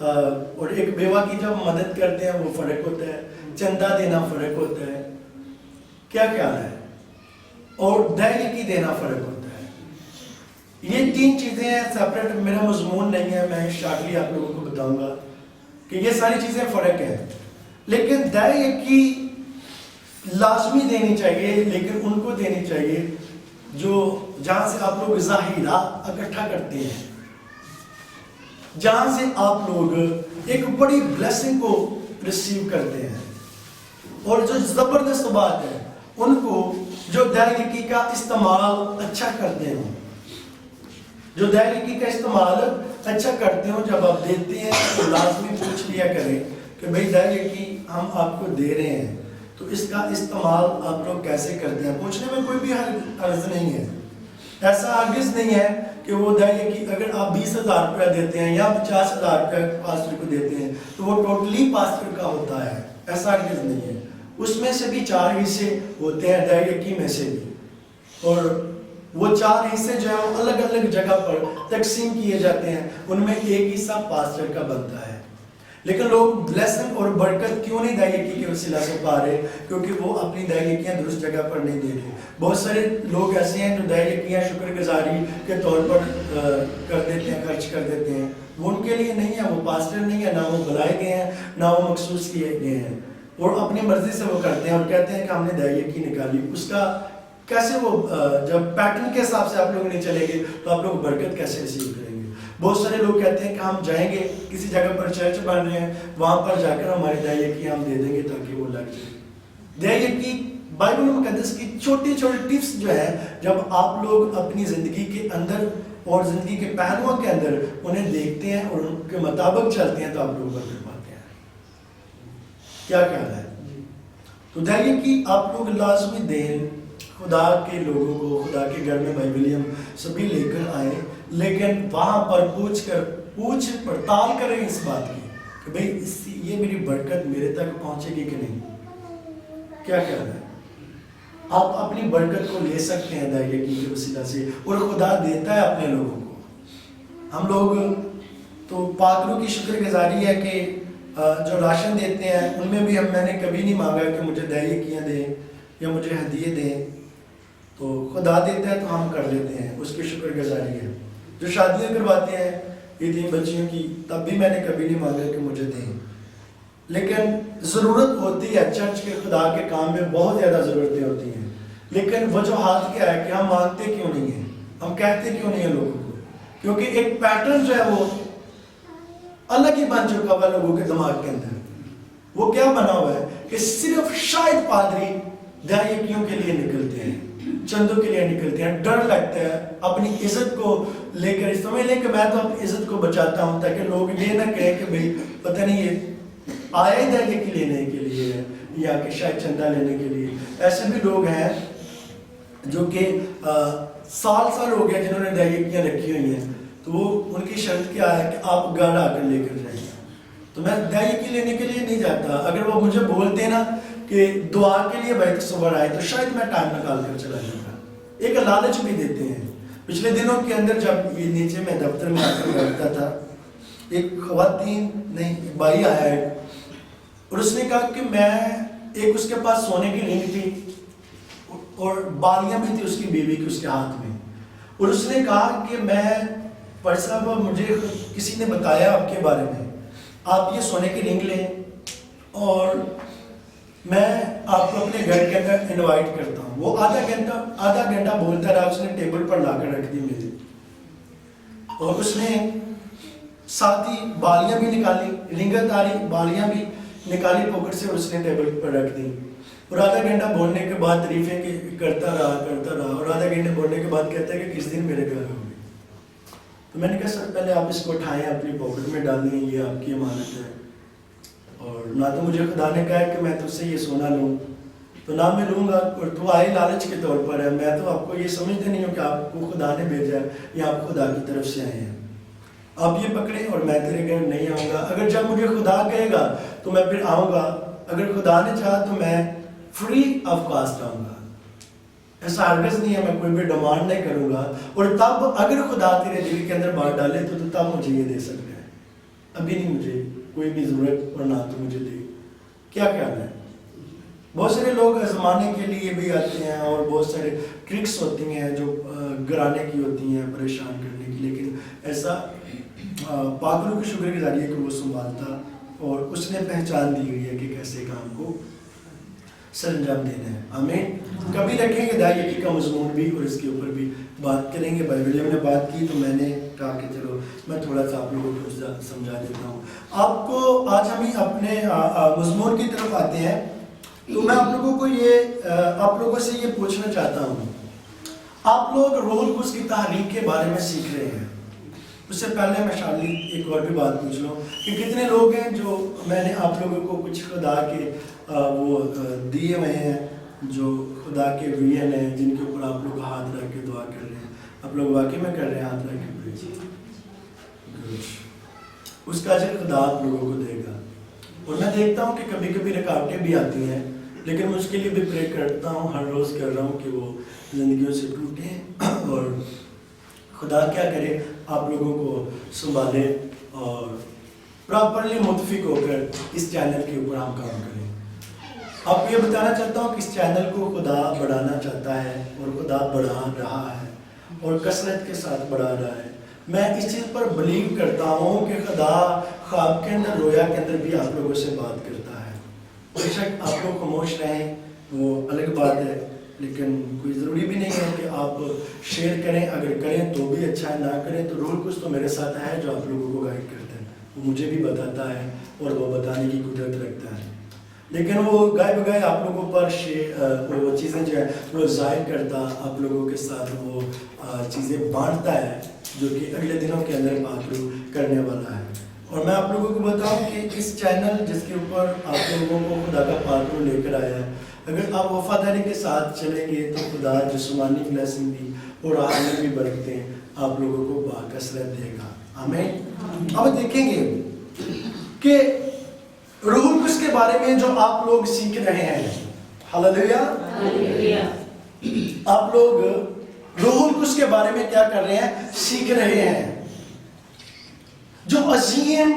اور ایک بیوہ کی جب مدد کرتے ہیں وہ فرق ہوتا ہے, چندہ دینا فرق ہوتا ہے, کیا خیال ہے, اور دہیکی دینا فرق ہوتا ہے. یہ 3 چیزیں ہیں سیپریٹ, میرا مضمون نہیں ہے, میں شارٹلی آپ لوگوں کو بتاؤں گا کہ یہ ساری چیزیں فرق ہیں. لیکن دہیکی لازمی دینی چاہیے, لیکن ان کو دینی چاہیے جو جہاں سے آپ لوگ ظاہرہ اکٹھا کرتے ہیں, جہاں سے آپ لوگ ایک بڑی بلیسنگ کو ریسیو کرتے ہیں. اور جو زبردست بات ہے ان کو جو دہیکی کا استعمال اچھا کرتے ہوں, جو دہیکی کا استعمال اچھا کرتے ہوں, جب آپ دیتے ہیں تو لازمی پوچھ لیا کریں کہ بھئی دہیکی ہم آپ کو دے رہے ہیں تو اس کا استعمال آپ لوگ کیسے کرتے ہیں. پوچھنے میں کوئی بھی حرج نہیں ہے, ایسا ہرگز نہیں ہے کہ وہ دہیکی اگر آپ 20,000 روپیہ دیتے ہیں یا 50,000 روپیہ پاسٹر کو دیتے ہیں تو وہ ٹوٹلی پاسٹر کا ہوتا ہے, ایسا ہرگز نہیں ہے. اس میں سے بھی 4 حصے ہوتے ہیں دہیکی میں سے بھی, اور وہ 4 حصے جو ہیں وہ الگ الگ جگہ پر تقسیم کیے جاتے ہیں, ان میں ایک حصہ پاسٹر کا بنتا ہے. لیکن لوگ بلیسنگ اور برکت کیوں نہیں دہیکی کے وسیلہ سے پا رہے؟ کیونکہ وہ اپنی دہیکیاں درست جگہ پر نہیں دے رہے. بہت سارے لوگ ایسے ہیں جو دہیکیاں شکر گزاری کے طور پر کر دیتے ہیں, خرچ کر دیتے ہیں. وہ ان کے لیے نہیں ہے, وہ پاسٹر نہیں ہے, نہ وہ بلائے گئے ہیں, نہ وہ مخصوص کیے گئے ہیں, اور اپنی مرضی سے وہ کرتے ہیں اور کہتے ہیں کہ ہم نے دہیکی نکالی. اس کا کیسے وہ جب پیٹرن کے حساب سے آپ لوگ نہیں چلیں گے تو آپ لوگ برکت کیسے ریسیو کریں گے؟ بہت سارے لوگ کہتے ہیں کہ ہم جائیں گے کسی جگہ پر چرچ بن رہے ہیں, وہاں پر جا کر ہماری دہیکی ہم دے دیں گے تاکہ وہ لگ جائے. دہیکی بائبل مقدس کی چھوٹی چھوٹی ٹپس جو ہے, جب آپ لوگ اپنی زندگی کے اندر اور زندگی کے پہلوؤں کے اندر انہیں دیکھتے ہیں اور ان کے مطابق چلتے ہیں تو آپ لوگ برکت پاتے ہیں. کیا خیال ہے؟ تو دہیکی آپ لوگ لازمی دیں, خدا کے لوگوں کو, خدا کے گھر میں بھائی ولیم سبھی لے کر آئیں, لیکن وہاں پر پوچھ پڑتال کریں اس بات کی کہ بھئی یہ میری برکت میرے تک پہنچے گی کہ نہیں. کیا خیال ہے؟ آپ اپنی برکت کو لے سکتے ہیں دہیکی کے وسیلہ سے, اور خدا دیتا ہے اپنے لوگوں کو. ہم لوگ تو پاکروں کی شکر گزاری ہے کہ جو راشن دیتے ہیں ان میں بھی میں نے کبھی نہیں مانگا کہ مجھے دہیکیاں دیں یا مجھے ہدیے دیں, تو خدا دیتا ہے تو ہم کر لیتے ہیں, اس کی شکر گزاری ہے. جو شادیاں کرواتے ہیں یہ بچیوں کی, تب بھی میں نے کبھی نہیں مانگا کہ مجھے دیں. لیکن ضرورت ہوتی ہے, چرچ کے خدا کے کام میں بہت زیادہ ضرورتیں ہوتی ہیں, لیکن وجوہات کیا ہے کہ ہم مانگتے کیوں نہیں ہیں, ہم کہتے کیوں نہیں ہیں لوگوں کو؟ کیونکہ ایک پیٹرن جو ہے وہ الگ ہی بن چکا ہوا لوگوں کے دماغ کے اندر. وہ کیا بنا ہوا ہے کہ صرف شاید پادری دہیکیوں کے لیے نکلتے ہیں, چندوں کے لیے نکلتے ہیں. ڈر لگتا ہے اپنی عزت کو لے کر, سمجھ لیں کہ میں تو اپنی عزت کو بچاتا ہوں تاکہ لوگ یہ نہ کہیں کہ بھئی پتہ نہیں یہ آئے دہیکی لینے کے لیے ہے یا کہ شاید چندہ لینے کے لیے. ایسے بھی لوگ ہیں جو کہ سال ہو گئے جنہوں نے دہیکیاں رکھی ہوئی ہیں, تو وہ ان کی شرط کیا ہے کہ آپ گھر آ کر لے کر جائیں. تو میں دہیکی لینے کے لیے نہیں جاتا. اگر وہ مجھے بولتے نا کہ دعا کے لیے بیت صبر آئے تو شاید میں ٹائم نکال کر چلا جاتا. ایک لالچ بھی دیتے ہیں. پچھلے دنوں کے اندر جب یہ نیچے میں دفتر میں آ کر بیٹھتا تھا, ایک بھائی آیا ہے اور اس نے کہا کہ میں ایک, اس کے پاس سونے کی رنگ تھی اور بالیاں بھی تھی اس کی بیوی کی اس کے ہاتھ میں, اور اس نے کہا کہ میں پاٹر صاحب مجھے کسی نے بتایا آپ کے بارے میں, آپ یہ سونے کی رنگ لیں اور میں آپ کو اپنے گھر کے اندر انوائٹ کرتا ہوں. وہ آدھا گھنٹہ بولتا رہا, اس نے ٹیبل پر لا کر رکھ دی میری, اور اس نے ساتھ ہی بالیاں بھی نکالی, رنگت آ رہی, بالیاں بھی نکالی پاکٹ سے, اور اس نے ٹیبل پر رکھ دی. اور آدھا گھنٹہ بولنے کے بعد تعریفیں کرتا رہا, اور آدھا گھنٹے بولنے کے بعد کہتا ہے کہ کس دن میرے گھر ہوگی. تو میں نے کہا سر پہلے آپ اس کو اٹھائیں, اپنی پاکٹ میں ڈال دیں, یہ آپ کی امانت ہے, اور نہ تو مجھے خدا نے کہا کہ میں تجھ سے یہ سونا لوں, تو نہ میں لوں گا, اور تو آئے لالچ کے طور پر ہے. میں تو آپ کو یہ سمجھتے نہیں ہوں کہ آپ کو خدا نے بھیجا ہے یا آپ خدا کی طرف سے آئے ہیں. آپ یہ پکڑیں اور میں تیرے گھر نہیں آؤں گا. اگر جب مجھے خدا کہے گا تو میں پھر آؤں گا, اگر خدا نے چاہا تو میں فری آف کاسٹ آؤں گا. ایسا ہرگز نہیں ہے, میں کوئی بھی ڈیمانڈ نہیں کروں گا. اور تب اگر خدا تیرے دل کے اندر بات ڈالے تو تب مجھے یہ دے سکتا ہے. ابھی نہیں مجھے کوئی بھی ضرورت اور نہ تو مجھے دے. کیا خیال ہے؟ بہت سارے لوگ آزمانے کے لیے بھی آتے ہیں اور بہت سارے ٹرکس ہوتی ہیں جو گرانے کی ہوتی ہیں, پریشان کرنے کی, لیکن ایسا پاک روح کی شکر گزاری ہے کہ وہ سنبھالتا اور اس نے پہچان دی ہوئی ہے کہ کیسے کام کو سر انجام دینا ہے. آمین. کبھی رکھیں گے داعیگی کا مضمون بھی اور اس کے اوپر بھی بات کریں گے. بائبل میں نے بات کی تو میں نے کہا کہ چلو میں تھوڑا سا آپ لوگوں کو سمجھا دیتا ہوں. آپ کو آج ہم اپنے مضمون کی طرف آتے ہیں. تو میں آپ لوگوں سے یہ پوچھنا چاہتا ہوں, آپ لوگ روح القدس کی تحریک کے بارے میں سیکھ رہے ہیں. اس سے پہلے میں شامل ایک اور بھی بات پوچھ لوں کہ کتنے لوگ ہیں جو میں نے آپ لوگوں کو کچھ خدا کے وہ دیے ہوئے ہیں, جو خدا کے وین ہیں, جن کے اوپر آپ لوگ ہاتھ رکھ کے دعا کر رہے ہیں. آپ لوگ واقعی میں کر رہے ہیں ہاتھ رکھ کے؟ اس کا اجر خدا آپ لوگوں کو دے گا. اور میں دیکھتا ہوں کہ کبھی کبھی رکاوٹیں بھی آتی ہیں, لیکن میں اس کے لیے بھی پرے کرتا ہوں, ہر روز کر رہا ہوں کہ وہ زندگیوں سے ٹوٹیں اور خدا کیا کرے آپ لوگوں کو سنبھالے اور پراپرلی متفق ہو کر اس چینل کے اوپر ہم کام کریں. آپ کو یہ بتانا چاہتا ہوں کہ اس چینل کو خدا بڑھانا چاہتا ہے اور خدا بڑھا رہا ہے اور کثرت کے ساتھ بڑھا رہا ہے. میں اس چیز پر بلیو کرتا ہوں کہ خدا خواب کے اندر, رویا کے اندر بھی آپ لوگوں سے بات کرتا ہے. بے شک آپ لوگ خاموش رہیں وہ الگ بات ہے, لیکن کوئی ضروری بھی نہیں ہے کہ آپ شیئر کریں. اگر کریں تو بھی اچھا ہے, نہ کریں تو روح القدس تو میرے ساتھ ہے جو آپ لوگوں کو گائیڈ کرتا ہے. وہ مجھے بھی بتاتا ہے اور وہ بتانے کی قدرت رکھتا ہے, لیکن وہ گائے بگائے آپ لوگوں پر وہ چیزیں جو ہے وہ ظاہر کرتا, آپ لوگوں کے ساتھ وہ چیزیں بانٹتا ہے جو کہ اگلے دنوں کے اندر پاک روح کرنے والا ہے. اور میں آپ لوگوں کو بتاؤں کہ اس چینل جس کے اوپر آپ لوگوں کو خدا کا پاک روح لے کر آیا ہے, اگر آپ وفاداری کے ساتھ چلیں گے تو خدا جسمانی بلیسنگ بھی اور روحانی بھی برکتیں آپ لوگوں کو باکثرت دے گا. آمین. اب دیکھیں گے کہ روح القدس کے بارے میں جو آپ لوگ سیکھ رہے ہیں. ہاللیلویا. آپ لوگ روح القدس کے بارے میں کیا کر رہے ہیں؟ سیکھ رہے ہیں. جو عظیم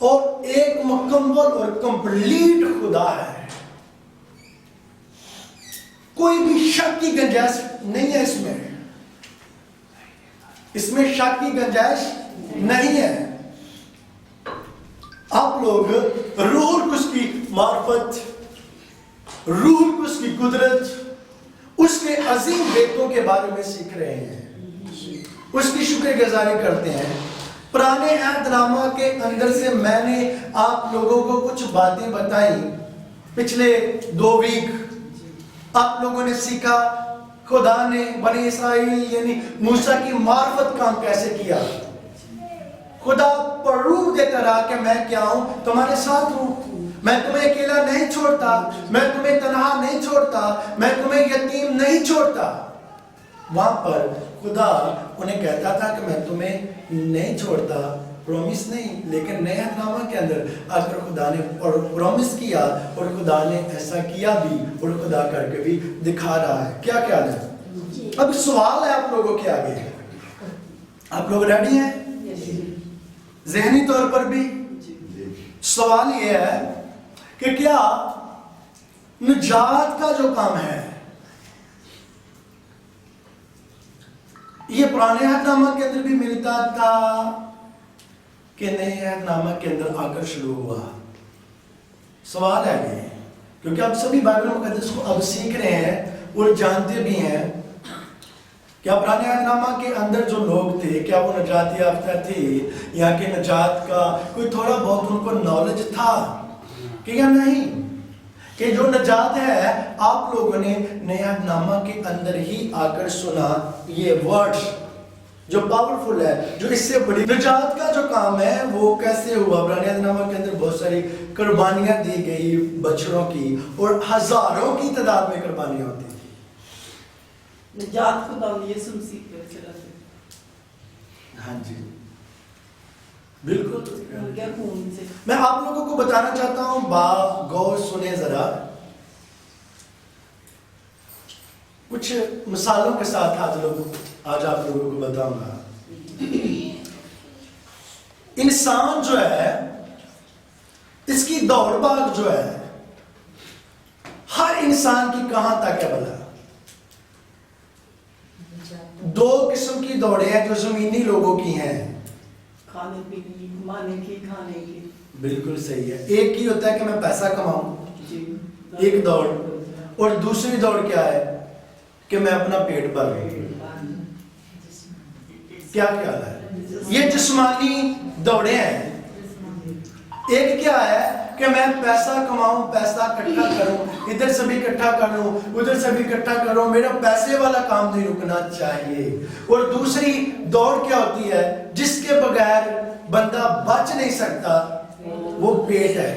اور ایک مکمل اور کمپلیٹ خدا ہے. کوئی بھی شک کی گنجائش نہیں ہے اس میں شک کی گنجائش نہیں ہے. آپ لوگ روح القدس کی معرفت, روح القدس کی قدرت, اس کے عظیم بیتوں کے بارے میں سیکھ رہے ہیں, اس کی شکر گزاری کرتے ہیں. پرانے عہد نامہ کے اندر سے میں نے آپ لوگوں کو کچھ باتیں بتائی پچھلے 2 ویک. آپ لوگوں نے سیکھا خدا نے بنی اسرائیل یعنی موسیٰ کی معرفت کام کیسے کیا. خدا پروف دیتا رہا کہ میں کیا ہوں, تمہارے ساتھ ہوں, میں تمہیں اکیلا نہیں چھوڑتا, میں تمہیں تنہا نہیں چھوڑتا, میں تمہیں یتیم نہیں چھوڑتا. وہاں پر خدا انہیں کہتا تھا کہ میں تمہیں نہیں چھوڑتا, پرومس نہیں, لیکن نئے عہد نامہ کے اندر اگر خدا نے پرومس کیا اور خدا نے ایسا کیا بھی اور خدا کر کے بھی دکھا رہا ہے. کیا خیال ہے؟ اب سوال ہے آپ لوگوں کے آگے, آپ لوگ ریڈی ہیں ذہنی طور پر بھی؟ سوال یہ ہے کہ کیا نجات کا جو کام ہے یہ پرانے عہد نامہ کے اندر بھی ملتا تھا کہ نئے عہد نامہ کے اندر آ کر شروع ہوا؟ سوال ہے یہ, کیونکہ آپ سبھی بائبل مقدس کو اب سیکھ رہے ہیں اور جانتے بھی ہیں. کیا پرانے عہد نامہ کے اندر جو لوگ تھے کیا وہ نجات یافتہ تھے, یا کہ نجات کا کوئی تھوڑا بہت ان کو نالج تھا کہ یا نہیں؟ کہ جو نجات ہے آپ لوگوں نے نئے عہد نامہ کے اندر ہی آ کر سنا. یہ ورڈ جو پاورفل ہے, جو اس سے بڑی نجات کا جو کام ہے وہ کیسے ہوا؟ پرانے عہد نامہ کے اندر بہت ساری قربانیاں دی گئی بچڑوں کی, اور ہزاروں کی تعداد میں قربانیاں ہوتی تھی. نجات خدا یسوع مسیح کے وسیلہ سے. ہاں جی بالکل. کیا خون سے میں آپ لوگوں کو بتانا چاہتا ہوں, غور سنیں ذرا, کچھ مثالوں کے ساتھ آج آپ لوگوں کو بتاؤں گا. انسان جو ہے اس کی دوڑ بھاگ جو ہے ہر انسان کی کہاں تک ہے بھلا؟ دو قسم کی دوڑیں ہیں جو زمینی لوگوں کی ہیں، کھانے پینے کی، کمانے کی، کھانے کی. بالکل صحیح ہے. ایک ہی ہوتا ہے کہ میں پیسہ کماؤں، جی. ایک دوڑ، اور دوسری دوڑ کیا ہے کہ میں اپنا پیٹ بھروں. کیا خیال ہے؟ یہ جسمانی دوڑیں ہیں. ایک کیا ہے کہ میں پیسہ کماؤں، پیسہ اکٹھا کروں، ادھر سے بھی اکٹھا کروں، ادھر سے بھی اکٹھا کروں، میرا پیسے والا کام نہیں رکنا چاہیے. اور دوسری دوڑ کیا ہوتی ہے جس کے بغیر بندہ بچ نہیں سکتا، وہ پیٹ ہے.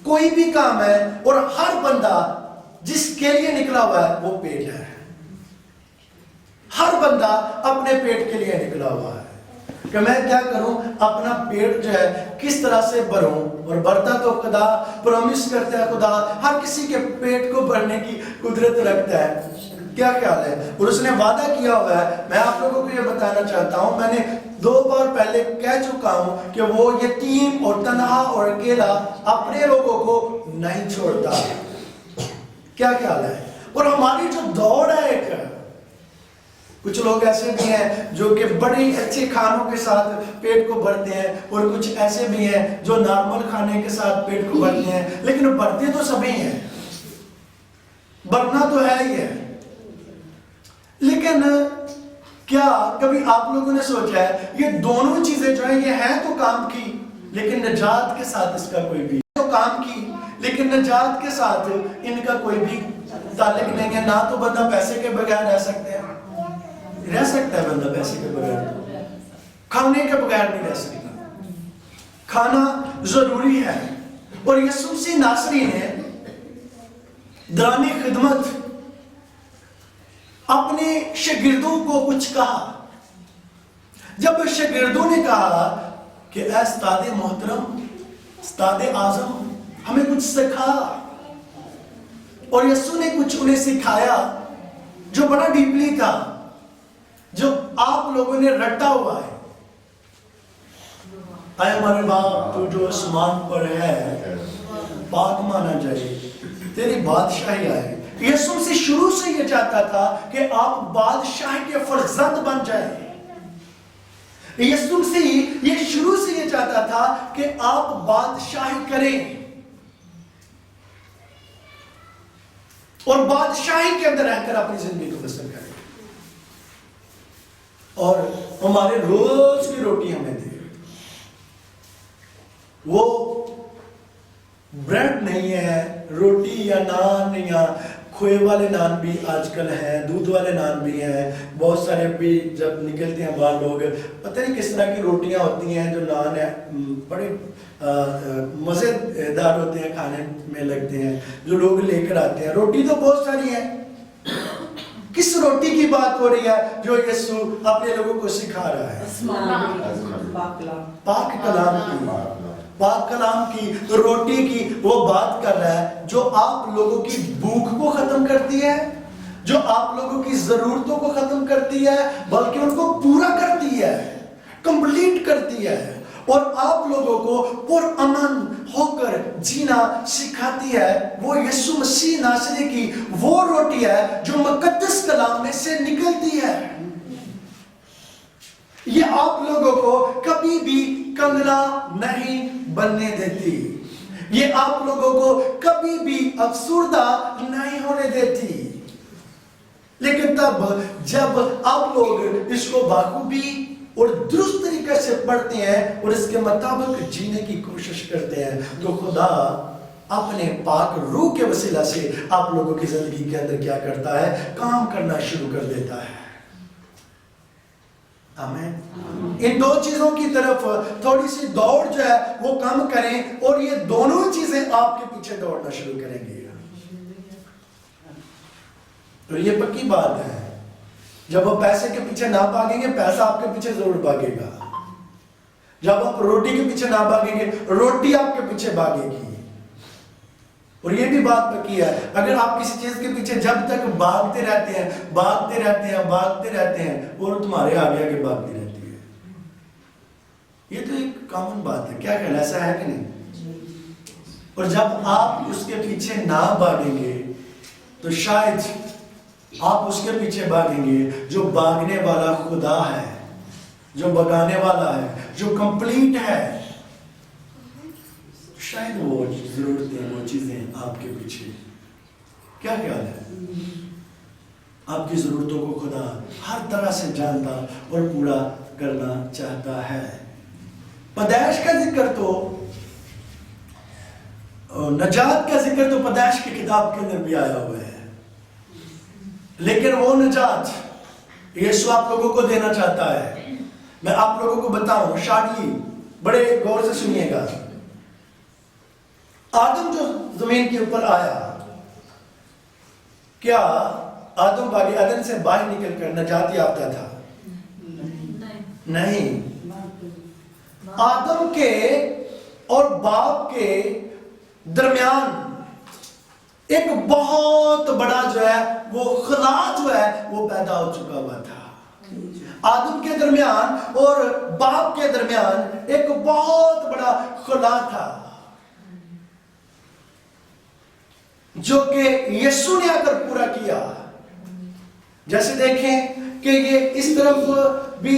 کوئی بھی کام ہے اور ہر بندہ جس کے لیے نکلا ہوا ہے وہ پیٹ ہے. ہر بندہ اپنے پیٹ کے لیے نکلا ہوا ہے کہ میں کیا کروں، اپنا پیٹ جو ہے کس طرح سے بھروں. اور بھرتا تو خدا پرومس کرتا ہے، خدا ہر کسی کے پیٹ کو بھرنے کی قدرت رکھتا ہے. کیا خیال ہے؟ اور اس نے وعدہ کیا ہوا ہے. میں آپ لوگوں کو یہ بتانا چاہتا ہوں، میں نے 2 بار پہلے کہہ چکا ہوں کہ وہ یتیم اور تنہا اور اکیلا اپنے لوگوں کو نہیں چھوڑتا. کیا خیال ہے؟ اور ہماری جو دوڑ ہے، ایک کچھ لوگ ایسے بھی ہیں جو کہ بڑے اچھے کھانوں کے ساتھ پیٹ کو بھرتے ہیں، اور کچھ ایسے بھی ہیں جو نارمل کھانے کے ساتھ پیٹ کو بھرتے ہیں، لیکن بھرتے تو سبھی ہیں، بھرنا تو ہے ہی ہے. لیکن کیا کبھی آپ لوگوں نے سوچا ہے یہ دونوں چیزیں جو ہیں یہ ہیں تو کام کی، لیکن نجات کے ساتھ اس کا کوئی بھی تو کام کی، لیکن نجات کے ساتھ ان کا کوئی بھی تعلق نہیں ہے. نہ تو بندہ پیسے کے بغیر رہ سکتا ہے، رہ سکتا ہے بندہ پیسے کے بغیر، کھانے کے بغیر نہیں رہ سکتا. کھانا ضروری ہے. اور یسوع مسیح ناصری نے دوران خدمت اپنے شاگردوں کو کچھ کہا. جب شاگردوں نے کہا کہ اے استاد محترم، استاد اعظم، ہمیں کچھ سکھا، اور یسوع نے کچھ انہیں سکھایا جو بڑا ڈیپلی تھا، جو آپ لوگوں نے رٹا ہوا ہے. اے ہمارے باپ تو جو آسمان پر ہے، پاک مانا جائے، تیری بادشاہی آئے. یسوع سے شروع سے یہ چاہتا تھا کہ آپ بادشاہ کے فرزند بن جائیں. یسوع سے یہ شروع سے یہ چاہتا تھا کہ آپ بادشاہی کریں اور بادشاہی کے اندر رہ کر اپنی زندگی کو بسر کریں. اور ہمارے روز کی روٹی ہمیں دے. وہ بریڈ نہیں ہے، روٹی یا نان یا کھوئے والے نان بھی آج کل ہیں، دودھ والے نان بھی ہیں. بہت سارے بھی جب نکلتے ہیں باہر لوگ، پتہ نہیں کس طرح کی روٹیاں ہوتی ہیں جو نان ہے، بڑے مزے دار ہوتے ہیں، کھانے میں لگتے ہیں، جو لوگ لے کر آتے ہیں. روٹی تو بہت ساری ہیں. کس روٹی کی بات ہو رہی ہے جو یسوع اپنے لوگوں کو سکھا رہا ہے؟ پاک کلام کی، پاک کلام کی روٹی کی وہ بات کر رہا ہے جو آپ لوگوں کی بھوک کو ختم کرتی ہے، جو آپ لوگوں کی ضرورتوں کو ختم کرتی ہے، بلکہ ان کو پورا کرتی ہے، کمپلیٹ کرتی ہے، اور آپ لوگوں کو پرامن ہو کر جینا سکھاتی ہے. وہ یسوع مسیح ناصری کی وہ روٹی ہے جو مقدس کلام میں سے نکلتی ہے. یہ آپ لوگوں کو کبھی بھی کنگلا نہیں بننے دیتی. یہ آپ لوگوں کو کبھی بھی افسردہ نہیں ہونے دیتی. لیکن تب جب آپ لوگ اس کو بخوبی اور درست طریقے سے پڑھتے ہیں اور اس کے مطابق جینے کی کوشش کرتے ہیں، تو خدا اپنے پاک روح کے وسیلہ سے آپ لوگوں کی زندگی کے اندر کیا کرتا ہے؟ کام کرنا شروع کر دیتا ہے. آمین. ان دو چیزوں کی طرف تھوڑی سی دوڑ جو ہے وہ کم کریں، اور یہ دونوں چیزیں آپ کے پیچھے دوڑنا شروع کریں گے. تو یہ پکی بات ہے، جب آپ پیسے کے پیچھے نہ بھاگیں گے، پیسہ آپ کے پیچھے ضرور بھاگے گا. جب آپ روٹی کے پیچھے نہ بھاگیں گے، روٹی آپ کے پیچھے بھاگے گی. اور یہ بھی بات پکی ہے، اگر آپ کسی چیز کے پیچھے جب تک بھاگتے رہتے ہیں، بھاگتے رہتے ہیں، بھاگتے رہتے ہیں، وہ تمہارے آگے آگے بھاگتی رہتی ہے. یہ تو ایک کامن بات ہے. کیا کہنا ایسا ہے کہ نہیں؟ اور جب آپ اس کے پیچھے نہ بھاگیں گے تو شاید آپ اس کے پیچھے بھاگیں گے جو بھاگنے والا خدا ہے, جو بھگانے والا ہے, جو کمپلیٹ ہے. شاید وہ ضرورتیں, وہ چیزیں آپ کے پیچھے. کیا خیال ہے؟ آپ کی ضرورتوں کو خدا ہر طرح سے جانتا اور پورا کرنا چاہتا ہے. پیدائش کا ذکر تو, نجات کا ذکر تو پیدائش کی کتاب کے اندر بھی آیا ہوا ہے, لیکن وہ نجات یسوع آپ لوگوں کو دینا چاہتا ہے. میں آپ لوگوں کو بتاؤں شارٹلی, بڑے غور سے سنیے گا. آدم جو زمین کے اوپر آیا, کیا آدم باغ عدن سے باہر نکل کر نجات یافتہ تھا؟ نہیں. آدم کے اور باپ کے درمیان ایک بہت بڑا جو ہے وہ خلا جو ہے وہ پیدا ہو چکا ہوا تھا. آدم کے درمیان اور باپ کے درمیان ایک بہت بڑا خلا تھا, جو کہ یسوع نے آ کر پورا کیا. جیسے دیکھیں کہ یہ اس طرف بھی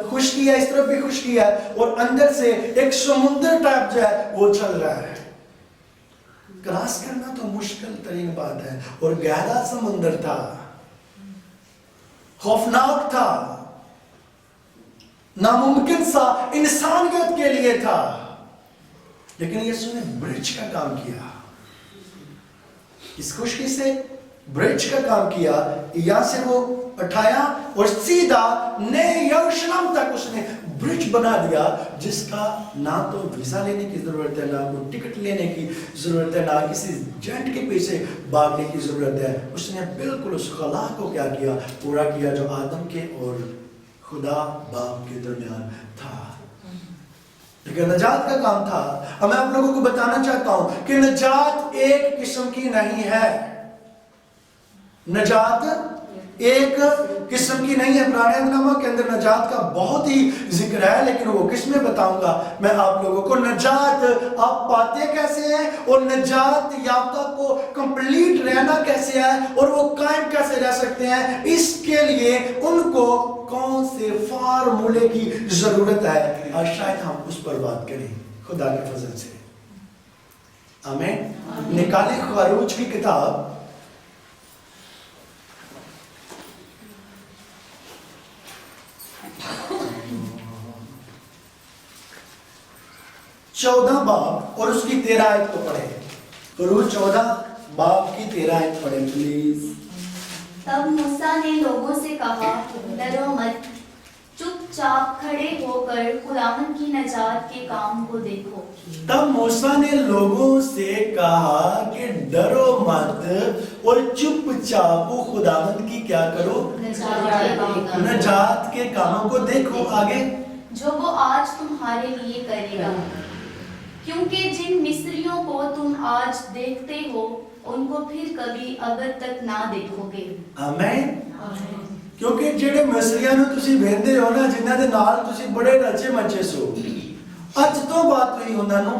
خشکی ہے, اس طرف بھی خشکی ہے, اور اندر سے ایک سمندر ٹائپ جو ہے وہ چل رہا ہے. کراس کرنا تو مشکل ترین بات ہے, اور گہرا سمندر تھا, خوفناک تھا, ناممکن سا انسانیت کے لیے تھا. لیکن یسوع نے برج کا کام کیا, اس خشکی سے برج کا کام کیا. یہاں سے وہ اٹھایا اور سیدھا نئے یروشلم تک اس نے برج بنا دیا, جس کا نہ تو ویزا لینے کی ضرورت ہے, نہ کوئی ٹکٹ لینے کی ضرورت ہے, نہ کسی جنٹ کے پیچھے بھاگنے کی ضرورت ہے. اس نے بالکل اس خلا کو کیا کیا, پورا کیا, جو آدم کے اور خدا باپ کے درمیان تھا. لیکن نجات کا کام تھا. اب میں آپ لوگوں کو بتانا چاہتا ہوں کہ نجات ایک قسم کی نہیں ہے. نجات ایک قسم کی نہیں ہے. پرانے عہد کے اندر نجات کا بہت ہی ذکر ہے, لیکن وہ کس میں بتاؤں گا میں آپ لوگوں کو. نجات آپ پاتے کیسے ہیں, اور نجات یافتہ کو کمپلیٹ رہنا کیسے ہے, اور وہ قائم کیسے رہ سکتے ہیں, اس کے لیے ان کو کون سے فارمولے کی ضرورت ہے. اور شاید ہم اس پر بات کریں خدا کے فضل سے. آمین. نکالیں خروج کی کتاب, 14 باب اور اس کی 13 آیت کو پڑھیں. خروج 14 باب کی 13 آیت پڑھیں پلیز. تب موسیٰ نے لوگوں سے کہا, ڈرو مت, چپ چاپ کھڑے ہو کر خداوند کی نجات کے کام کو دیکھو. تب موسیٰ نے لوگوں سے کہا کہ ڈرو مت اور چپ چاپ خداوند کی کیا کرو, نجات کے کاموں کو دیکھو. آگے, جو وہ آج تمہارے لیے کرے گا, کیونکہ جن مصریوں کو تم آج دیکھتے ہو ان کو پھر کبھی ابد تک نہ دیکھو گے. آمین. کیونکہ جڑے مصریاں نو تسی ویندے ہو نا, جنہاں دے نال تسی بڑے رچے مچے سو, اج تو بات ہوئی انہاں نو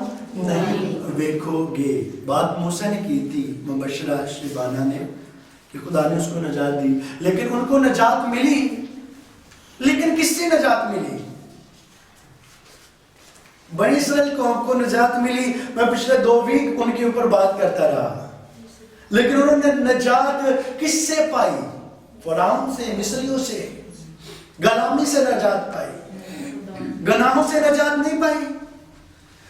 نہیں ویکھو گے. بات موسیٰ نے کی تھی, مبشرہ شبانہ نے, کہ خدا نے اس کو نجات دی, لیکن ان کو نجات ملی. لیکن کس سے نجات ملی؟ بنی اسرائیل قوم کو نجات ملی. میں پچھلے 2 ویک ان کے اوپر بات کرتا رہا, لیکن انہوں نے نجات کس سے پائی؟ فرعون سے, مصریوں سے, غلامی سے نجات پائی, گناہوں سے نجات نہیں پائی.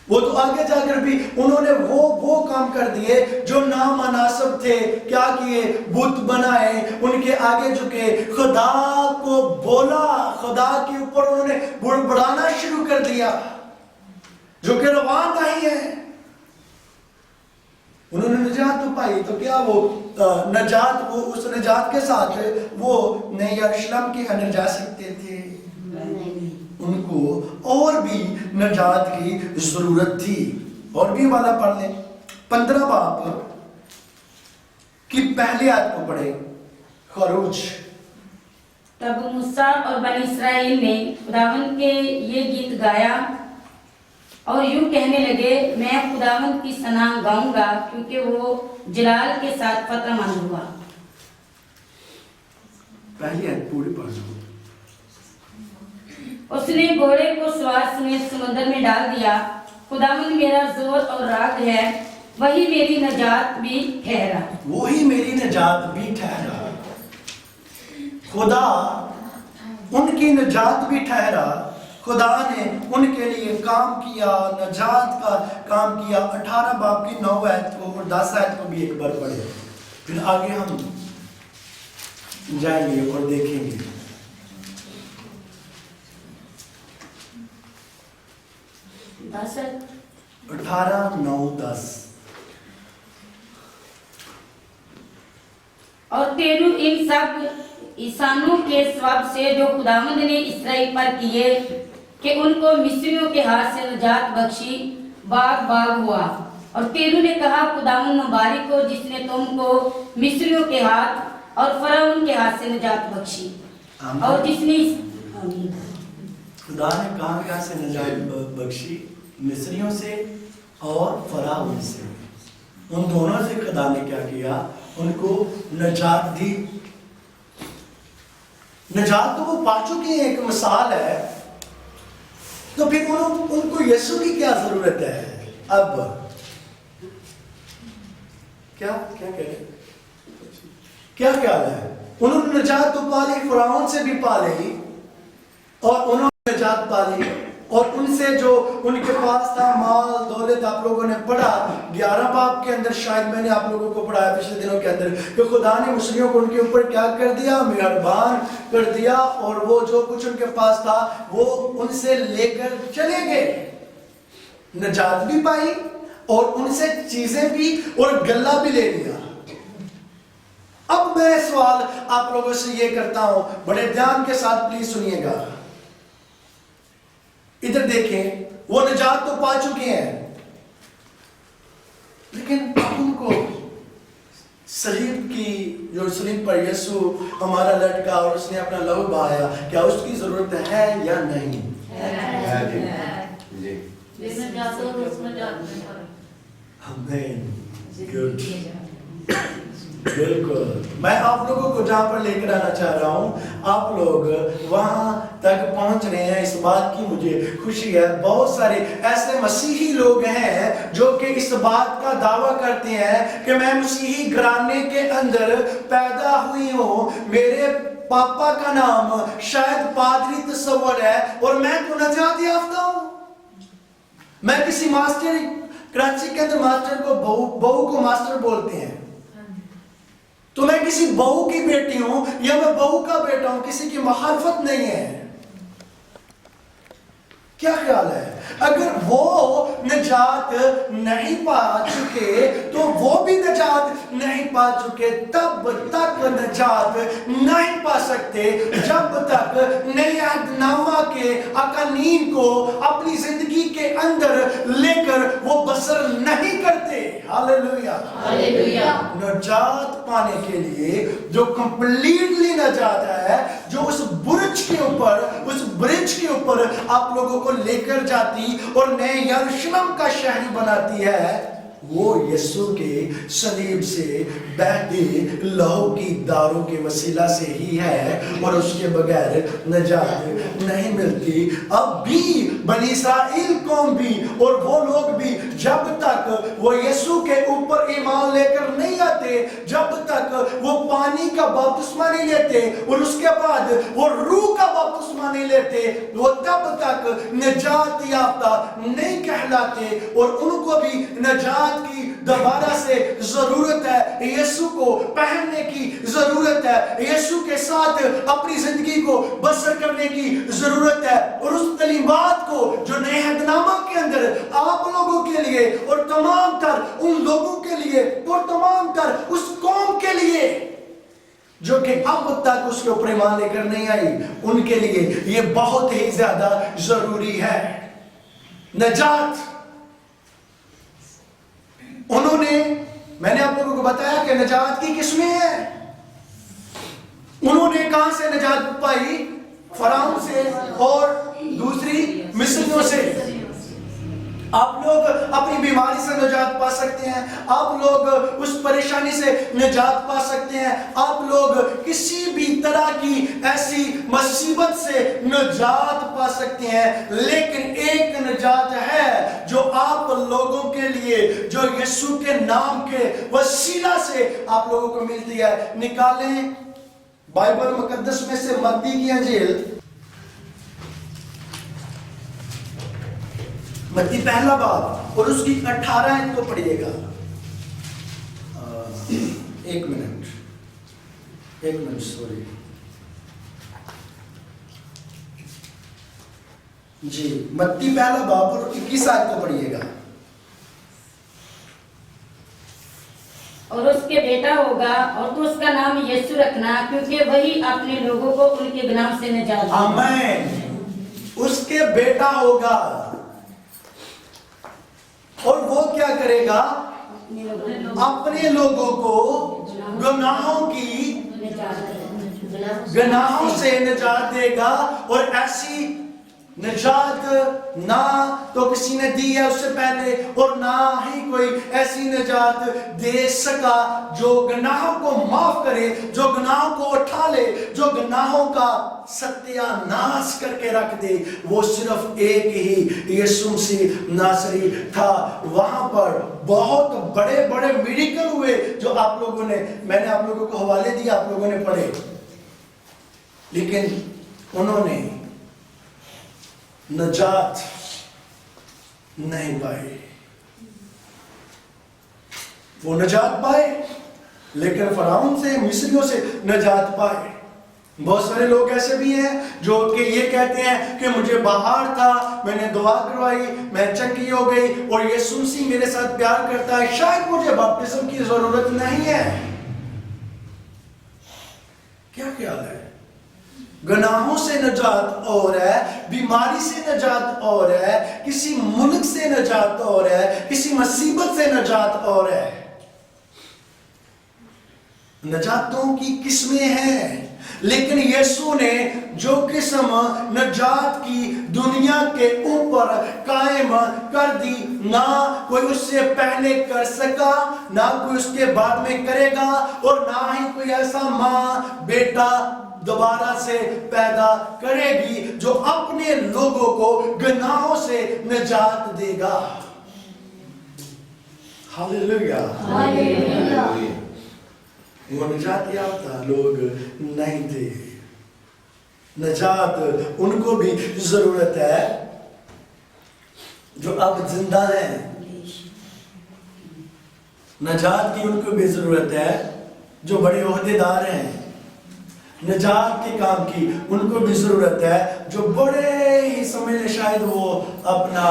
وہ تو آگے جا کر بھی انہوں نے وہ کام کر دیے جو نامناسب تھے. کیا کیے؟ بت بنائے, ان کے آگے جھکے, خدا کو بولا, خدا کے اوپر انہوں نے بڑبڑانا شروع کر دیا, جو کہ روا نہیں ہے. انہوں نے نجات تو پائی, تو کیا وہ نجات, وہ اس نجات کے ساتھ وہ نئے یروشلم کے اندر جا سکتے تھے؟ ان کو اور بھی نجات کی ضرورت تھی. اور بھی والا پڑھ لیں, 15 باب کی پہلی آیت کو پڑھیں. خروج. تب موسیٰ اور بنی اسرائیل نے خداوند کے یہ گیت گایا, اور یوں کہنے لگے میں خداوند کی ثنا گاؤں گا کیونکہ وہ جلال کے ساتھ فتح مند ہوا۔ پہلی آیت پوری پڑھ لو۔ اس نے گھوڑے کو سوار سمیت سمندر میں ڈال دیا۔ خداوند میرا زور اور راگ ہے، وہی میری نجات بھی ٹھہرا۔ وہی میری نجات بھی ٹھہرا۔ خدا ان کی نجات بھی ٹھہرا۔ خدا نے ان کے لیے کام کیا، نجات کا کام کیا۔ 18 باب کی 9 آیت کو اور 10 آیت کو بھی ایک بار پڑھیں، پھر آگے ہم جائیں گے اور دیکھیں گے۔ 18 9 10۔ اور تیرو ان سب احسانوں کے ثواب سے جو خداوند نے اسرائیل پر کیے کہ ان کو مصریوں کے ہاتھ سے نجات بخشی، باغ باغ ہوا۔ اور تیرو نے کہا خداوند مبارک ہو جس نے تم کو مصریوں کے ہاتھ اور فرعون کے ہاتھ سے نجات بخشی، اور جس نے خدا نے کہاں سے نجات بخشی؟ مصریوں سے اور فرعون سے۔ ان دونوں سے خدا نے کیا کیا؟ ان کو نجات دی۔ نجات تو وہ پا چکے ہیں، ایک مثال ہے، تو پھر ان کو یسوع کی کیا ضرورت ہے؟ اب کیا کہہ رہے ہیں؟ کیا خیال ہے؟ انہوں نے نجات تو پا لی، فرعون سے بھی پا لی، اور انہوں نے نجات پا لی، اور ان سے جو ان کے پاس تھا مال دولت، آپ لوگوں نے پڑھا 11 باب کے اندر، شاید میں نے آپ لوگوں کو پڑھایا پچھلے دنوں کے اندر، کہ خدا نے مصریوں کو ان کے اوپر کیا کر دیا؟ مہربان کر دیا، اور وہ جو کچھ ان کے پاس تھا وہ ان سے لے کر چلے گئے۔ نجات بھی پائی اور ان سے چیزیں بھی اور گلہ بھی لے لیا۔ اب میں سوال آپ لوگوں سے یہ کرتا ہوں، بڑے دھیان کے ساتھ پلیز سنیے گا، ادھر دیکھیں، وہ نجات تو پا چکے ہیں، لیکن ان کو صلیب کی، جو صلیب پر یسوع ہمارا لٹکا اور اس نے اپنا لہو بہایا، کیا اس کی ضرورت ہے یا نہیں؟ آمین، گڈ، بالکل۔ میں آپ لوگوں کو جہاں پر لے کر آنا چاہ رہا ہوں، آپ لوگ وہاں تک پہنچ رہے ہیں، اس بات کی مجھے خوشی ہے۔ بہت سارے ایسے مسیحی لوگ ہیں جو کہ اس بات کا دعویٰ کرتے ہیں کہ میں مسیحی گھرانے کے اندر پیدا ہوئی ہوں، میرے پاپا کا نام شاید پادری تصور ہے، اور میں تو نجات یافتہ ہوں۔ میں کسی ماسٹر، کراچی کے اندر ماسٹر کو بہو کو ماسٹر بولتے ہیں، تو میں کسی بہو کی بیٹی ہوں یا میں بہو کا بیٹا ہوں، کسی کی مخالفت نہیں ہے۔ کیا خیال ہے؟ اگر وہ نجات نہیں پا چکے تو وہ بھی نجات نہیں پا چکے، تب تک نجات نہیں پا سکتے جب تک نئے عہد نامہ کے اقانین کو اپنی زندگی کے اندر لے کر وہ بسر نہیں کرتے۔ ہاللیلویہ، ہاللیلویہ۔ نجات پانے کے لیے جو کمپلیٹلی نجات ہے، جو اس برج کے اوپر آپ لوگوں کو لے کر جاتی اور نئے یروشلم کا شہری بناتی ہے، وہ یسوع کے صلیب سے بہتے لہو کی داروں کے وسیلہ سے ہی ہے، اور اس کے بغیر نجات نہیں ملتی۔ اب بھی بنی اسرائیل قوم بھی اور وہ لوگ بھی جب تک وہ یسوع کے اوپر ایمان لے کر نہیں آتے، جب تک وہ پانی کا بپتسمہ نہیں لیتے اور اس کے بعد وہ روح کا بپتسمہ نہیں لیتے، وہ تب تک نجات یافتہ نہیں کہلاتے، اور ان کو بھی نجات کی دوبارہ سے ضرورت ہے، یسوع کو پہننے کی ضرورت ہے، یسوع کے ساتھ اپنی زندگی کو بسر کرنے کی ضرورت ہے، اور اس تعلیمات کو جو نئے عہد نامہ کے اندر آپ لوگوں کے لیے اور تمام تر ان لوگوں کے لیے اور تمام تر اس قوم کے لیے جو کہ اب تک اس کے اوپر ایمان لے کر نہیں آئی، ان کے لیے یہ بہت ہی زیادہ ضروری ہے۔ نجات میں نے آپ لوگوں کو بتایا کہ نجات کی قسمیں ہیں۔ انہوں نے کہاں سے نجات پائی؟ فرعون سے اور دوسری مصریوں سے۔ آپ لوگ اپنی بیماری سے نجات پا سکتے ہیں، آپ لوگ اس پریشانی سے نجات پا سکتے ہیں، آپ لوگ کسی بھی طرح کی ایسی مصیبت سے نجات پا سکتے ہیں، لیکن ایک نجات ہے جو آپ لوگوں کے لیے، جو یسوع کے نام کے وسیلہ سے آپ لوگوں کو ملتی ہے۔ نکالیں بائبل مقدس میں سے متی کی انجیل، متی پہلا باب اور اس کی 18 آیت کو پڑھیے گا۔ ایک منٹ سوری جی، متی پہلا باب اور 21 آیت کو پڑھیے گا۔ اور اس کے بیٹا ہوگا اور تو اس کا نام یسوع رکھنا، کیونکہ وہی اپنے لوگوں کو ان کے گناہ سے نجات دے گا۔ آمین۔ اس کے بیٹا ہوگا اور وہ کیا کرے گا؟ اپنے لوگوں کو گناہوں سے نجات دے گا، اور ایسی نجات نہ تو کسی نے دی ہے اس سے پہلے، اور نہ ہی کوئی ایسی نجات دے سکا جو گناہوں کو معاف کرے، جو گناہوں کو اٹھا لے، جو گناہوں کا ستیہ ناش کر کے رکھ دے۔ وہ صرف ایک ہی یسوع مسیح ناصری تھا۔ وہاں پر بہت بڑے بڑے میریکل ہوئے جو آپ لوگوں نے، میں نے آپ لوگوں کو حوالے دیا، آپ لوگوں نے پڑھے، لیکن انہوں نے نجات نہیں پائے۔ وہ نجات پائے لیکن فرعون سے، مصریوں سے نجات پائے۔ بہت سارے لوگ ایسے بھی ہیں جو کہ یہ کہتے ہیں کہ مجھے بہار تھا، میں نے دعا کروائی، میں چنگی ہو گئی، اور یسوع مسیح میرے ساتھ پیار کرتا ہے، شاید مجھے بپتسم کی ضرورت نہیں ہے۔ کیا خیال ہے؟ گناہوں سے نجات اور ہے، بیماری سے نجات اور ہے، کسی ملک سے نجات اور ہے، کسی مصیبت سے نجات اور ہے۔ نجاتوں کی قسمیں ہیں، لیکن یسوع نے جو قسم نجات کی دنیا کے اوپر قائم کر دی، نہ کوئی اس سے پہلے کر سکا، نہ کوئی اس کے بعد میں کرے گا، اور نہ ہی کوئی ایسا ماں بیٹا دوبارہ سے پیدا کرے گی جو اپنے لوگوں کو گناہوں سے نجات دے گا۔ ہاللیلویہ۔ وہ نجات یافتہ لوگ نہیں تھے، نجات ان کو بھی ضرورت ہے جو اب زندہ ہیں، نجات کی ان کو بھی ضرورت ہے جو بڑے عہدے دار ہیں، نجات کے کام کی ان کو بھی ضرورت ہے جو بڑے ہی سمجھ لیں شاید وہ اپنا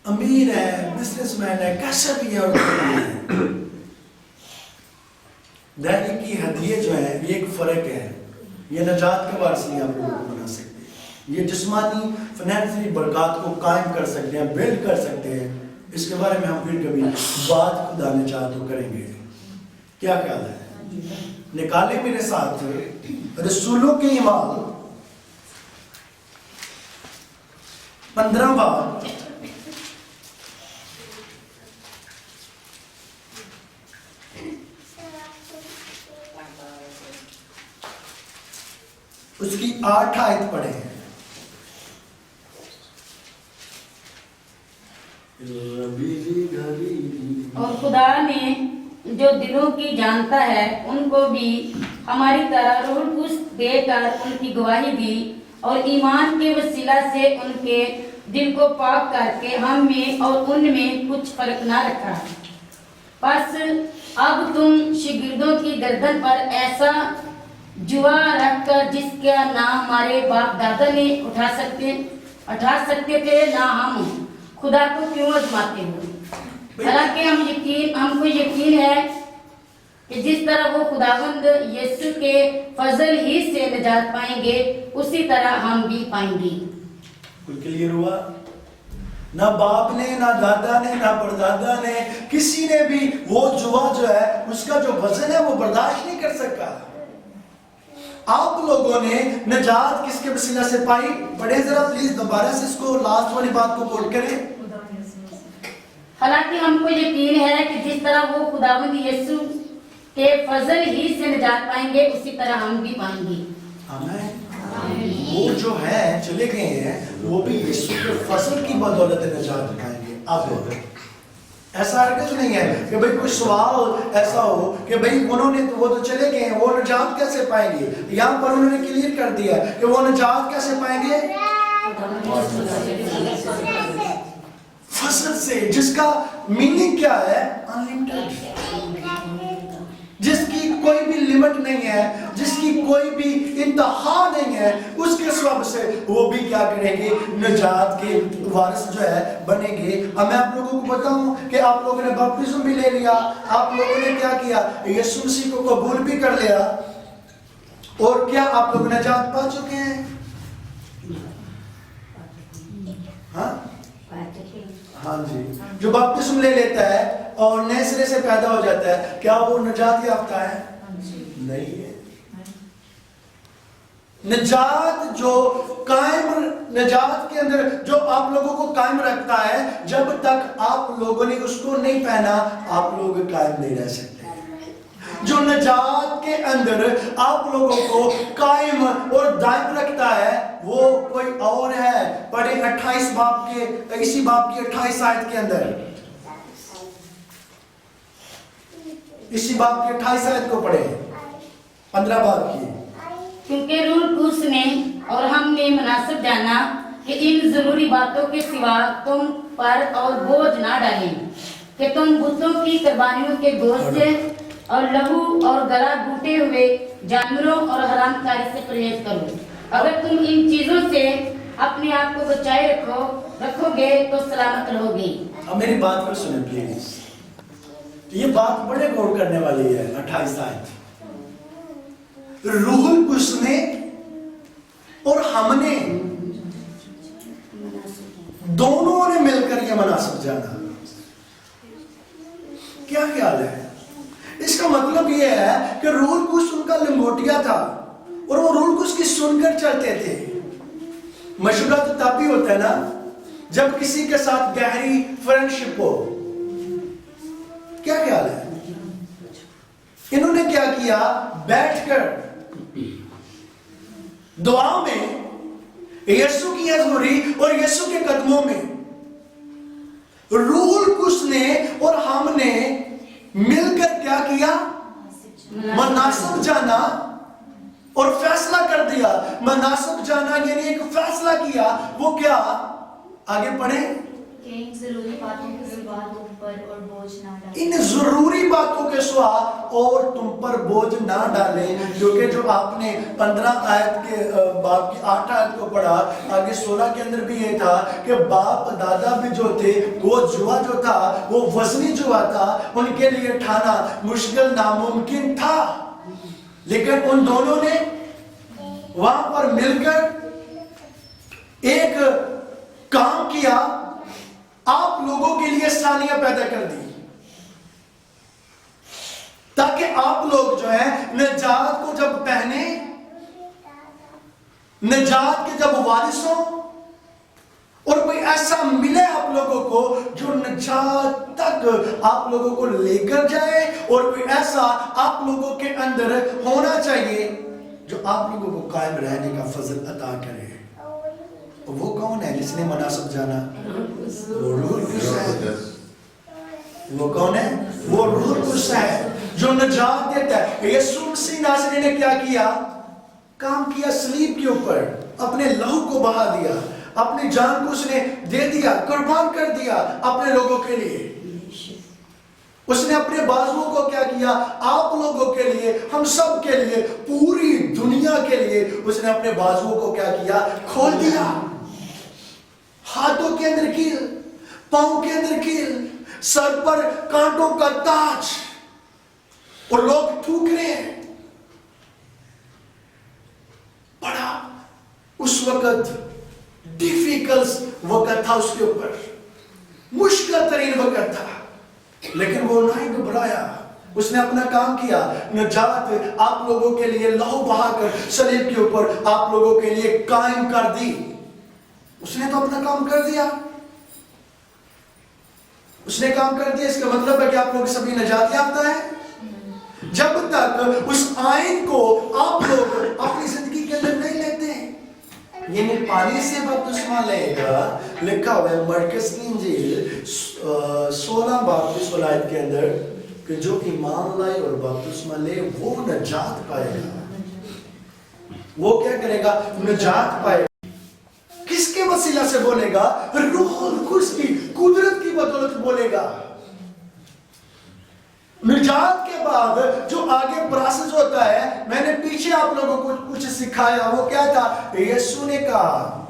امیر ہے، بزنس مین ہے، کیسا بھی ہے، اور دہلی کی ہدیے جو ہیں یہ ایک فرق ہے، یہ نجات کے وارث نہیں آپ لوگوں کو بنا سکتے، یہ جسمانی فنانسی برکات کو قائم کر سکتے ہیں، بلڈ کر سکتے ہیں۔ اس کے بارے میں ہم پھر کبھی بات خدا نے چاہا تو کریں گے۔ کیا خیال ہے؟ نکالے میرے ساتھ رسولوں کے اعمال 15 باب اس کی 8 آیت پڑھیں۔ اور خدا نے جو دلوں کی جانتا ہے ان کو بھی ہماری طرح روح القدس دے کر ان کی گواہی دی، اور ایمان کے وسیلہ سے ان کے دل کو پاک کر کے ہم میں اور ان میں کچھ فرق نہ رکھا۔ بس اب تم شاگردوں کی گردن پر ایسا جوا رکھ کر جس کا نام ہمارے باپ دادا نے اٹھا سکتے تھے، نہ ہم خدا کو کیوں آزماتے ہو؟ حالانکہ ہم کو یقین ہے کہ جس طرح وہ خداوند یسوع کے فضل ہی سے نجات پائیں گے، اسی طرح ہم بھی پائیں گے۔ کوئی کلیئر ہوا؟ نہ باپ نے، نہ دادا نے، نہ پردادا نے، کسی نے بھی وہ جوا جو ہے اس کا جو وزن ہے وہ برداشت نہیں کر سکا۔ آپ لوگوں نے نجات کس کے وسیلہ سے پائی؟ پڑھیں ذرا پلیز دوبارہ سے اس کو لاسٹ والی بات کو کوٹ کریں. حالانکہ ہم کو یقین ہے کہ جس طرح وہ خداوند یسوع کے فضل ہی سے نجات پائیں گے اسی طرح ہم بھی پائیں گے. آمین. وہ جو ہے چلے گئے ہیں وہ بھی یسوع کے فضل کی بدولت نجات پائیں گے. اب ایسا ہرگز نہیں ہے کہ بھئی کوئی سوال ایسا ہو کہ بھئی انہوں نے وہ تو چلے گئے ہیں وہ نجات کیسے پائیں گے. یہاں پر انہوں نے کلیئر کر دیا کہ وہ نجات کیسے پائیں گے؟ فضل سے، جس کا میننگ کیا ہے؟ انلمیٹڈ، جس کی کوئی بھی لیمٹ نہیں ہے، جس کی کوئی بھی انتہا نہیں ہے. اس کے سبب سے وہ بھی کیا کریں گے؟ نجات کے وارث جو ہے بنیں گے. اب میں آپ لوگوں کو بتاؤں کہ آپ لوگوں نے بپتسم بھی لے لیا، آپ لوگوں نے کیا کیا؟ یسوع مسیح کو قبول بھی کر لیا، اور کیا آپ لوگ نجات پا چکے ہیں؟ ہاں جی. جو بپتسم لے لیتا ہے اور نئے سرے سے پیدا ہو جاتا ہے، کیا وہ نجات یافتہ ہے؟ نہیں ہے. نجات جو قائم، نجات کے اندر جو آپ لوگوں کو قائم رکھتا ہے، جب تک آپ لوگوں نے اس کو نہیں پہنا آپ لوگ قائم نہیں رہ سکتے. جو نجات کے اندر آپ لوگوں کو قائم اور دائم رکھتا ہے وہ کوئی اور ہے. پڑھیں 28 باب کے، اسی باب کی 28 آیت کے اندر، اسی باب کی 28 آیت کو پڑھیں، 15 باب کی. کیونکہ روح القدس نے اور ہم نے مناسب جانا کہ ان ضروری باتوں کے سوا تم پر اور بوجھ نہ ڈالیں کہ تم بتوں کی قربانیوں کے گوشت سے اور لہو اور گلا گھوٹے ہوئے جانوروں اور حرام کاری سے پرہیز کرو. اگر تم ان چیزوں سے اپنے آپ کو بچائے رکھو گے تو سلامت رہو گے. اب میری بات کو سنیں پلیز، یہ بات بڑے غور کرنے والی ہے. 28 آیت، روح القدس نے اور ہم نے دونوں نے مل کر یہ مناسب جانا. کیا خیال ہے؟ اس کا مطلب یہ ہے کہ روح القدس ان کا لنگوٹیا تھا اور وہ روح القدس کی سن کر چلتے تھے. مشورہ تو تب بھی ہوتا ہے نا جب کسی کے ساتھ گہری فرینڈشپ ہو. کیا خیال ہے؟ انہوں نے کیا کیا؟ بیٹھ کر دعا میں یسوع کی حضوری اور یسوع کے قدموں میں روح القدس نے اور ہم نے مل کر کیا کیا؟ مناسب جانا اور فیصلہ کر دیا. مناسب جانا یعنی ایک فیصلہ کیا. وہ کیا؟ آگے پڑھیں. کہ ان ضروری باتوں کے سوا تم پر اور بوجھ نہ ڈالیں. ان ضروری باتوں کے سوا اور تم پر بوجھ نہ ڈالیں. کیونکہ جو آپ نے 15 آیت کے باپ کی 8 آیت کو پڑھا، آگے 16 کے اندر بھی یہ تھا کہ باپ دادا بھی جو تھے وہ جوا جو تھا وہ وزنی جوا تھا، ان کے لیے ٹھانا مشکل ناممکن تھا. لیکن ان دونوں نے وہاں پر مل کر ایک کام کیا، آپ لوگوں کے لیے ثانیہ پیدا کر دی تاکہ آپ لوگ جو ہے نجات کو جب پہنے، نجات کے جب وارث ہوں، اور کوئی ایسا ملے آپ لوگوں کو جو نجات تک آپ لوگوں کو لے کر جائے، اور کوئی ایسا آپ لوگوں کے اندر ہونا چاہیے جو آپ لوگوں کو قائم رہنے کا فضل عطا کرے. وہ کون ہے جس نے مناسب جانا؟ وہ روح القدس ہے. وہ کون ہے؟ وہ روح القدس ہے جو نجات دیتا ہے. یسوع مسیح ناصری نے کیا کیا؟ کام کیا صلیب کے اوپر، اپنے لہو کو بہا دیا، اپنی جان کو اس نے دے دیا، قربان کر دیا اپنے لوگوں کے لیے. اس نے اپنے بازوؤں کو کیا کیا؟ آپ لوگوں کے لیے، ہم سب کے لیے، پوری دنیا کے لیے اس نے اپنے بازوؤں کو کیا کیا؟ کھول دیا. ہاتھوں کے اندر کیل، پاؤں کے اندر کیل، سر پر کانٹوں کا تاج، اور لوگ تھوک رہے ہیں. بڑا اس وقت ڈیفیکلٹ وقت تھا، اس کے اوپر مشکل ترین وقت تھا، لیکن وہ نہ ہی گھبرایا، اس نے اپنا کام کیا. نجات آپ لوگوں کے لیے لہو بہا کر صلیب کے اوپر آپ لوگوں کے لیے قائم کر دی. اس نے تو اپنا کام کر دیا. اس نے کام کر دیا. اس کا مطلب ہے کہ آپ لوگ سبھی نجات یافتہ ہیں. جب تک اس آئین کو آپ لوگ اپنی زندگی کے اندر نہیں لیتے ہیں. یعنی پانی سے بپتسمہ لے گا, لکھا ہوا ہے مرکز کی انجیل 16 باب کی 16 آیت کے اندر کہ جو ایمان لائے اور بپتسمہ لے وہ نجات پائے گا. وہ کیا کرے گا؟ نجات پائے گا. کس کے وسیلہ سے بولے گا؟ روح القدس کی قدرت کی بدولت بولے گا. نجات کے بعد جو آگے پروسیس ہوتا ہے, میں نے پیچھے آپ لوگوں کو کچھ سکھایا. وہ کیا تھا؟ یسوع نے کہا,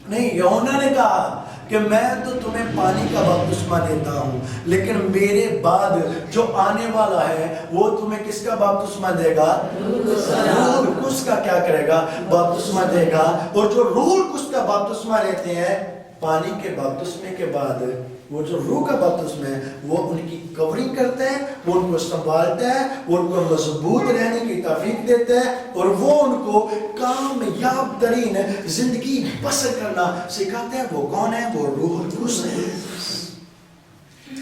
نہیں یوحنا نے کہا کہ میں تو تمہیں پانی کا بپتسمہ دیتا ہوں, لیکن میرے بعد جو آنے والا ہے وہ تمہیں کس کا بپتسمہ دے گا؟ روح القدس کا کیا کرے گا؟ بپتسمہ دے گا. اور جو روح القدس کا بپتسمہ لیتے ہیں, پانی کے بپتسمے کے بعد وہ جو روح کا بپتسمہ ہے وہ ان کی کورنگ کرتا ہے, وہ ان کو سنبھالتا ہے, وہ ان کو مضبوط رہنے کی توفیق دیتا ہے, اور وہ ان کو کامیاب ترین زندگی بسر کرنا سکھاتے ہیں. وہ کون ہے؟ وہ روح القدس ہے.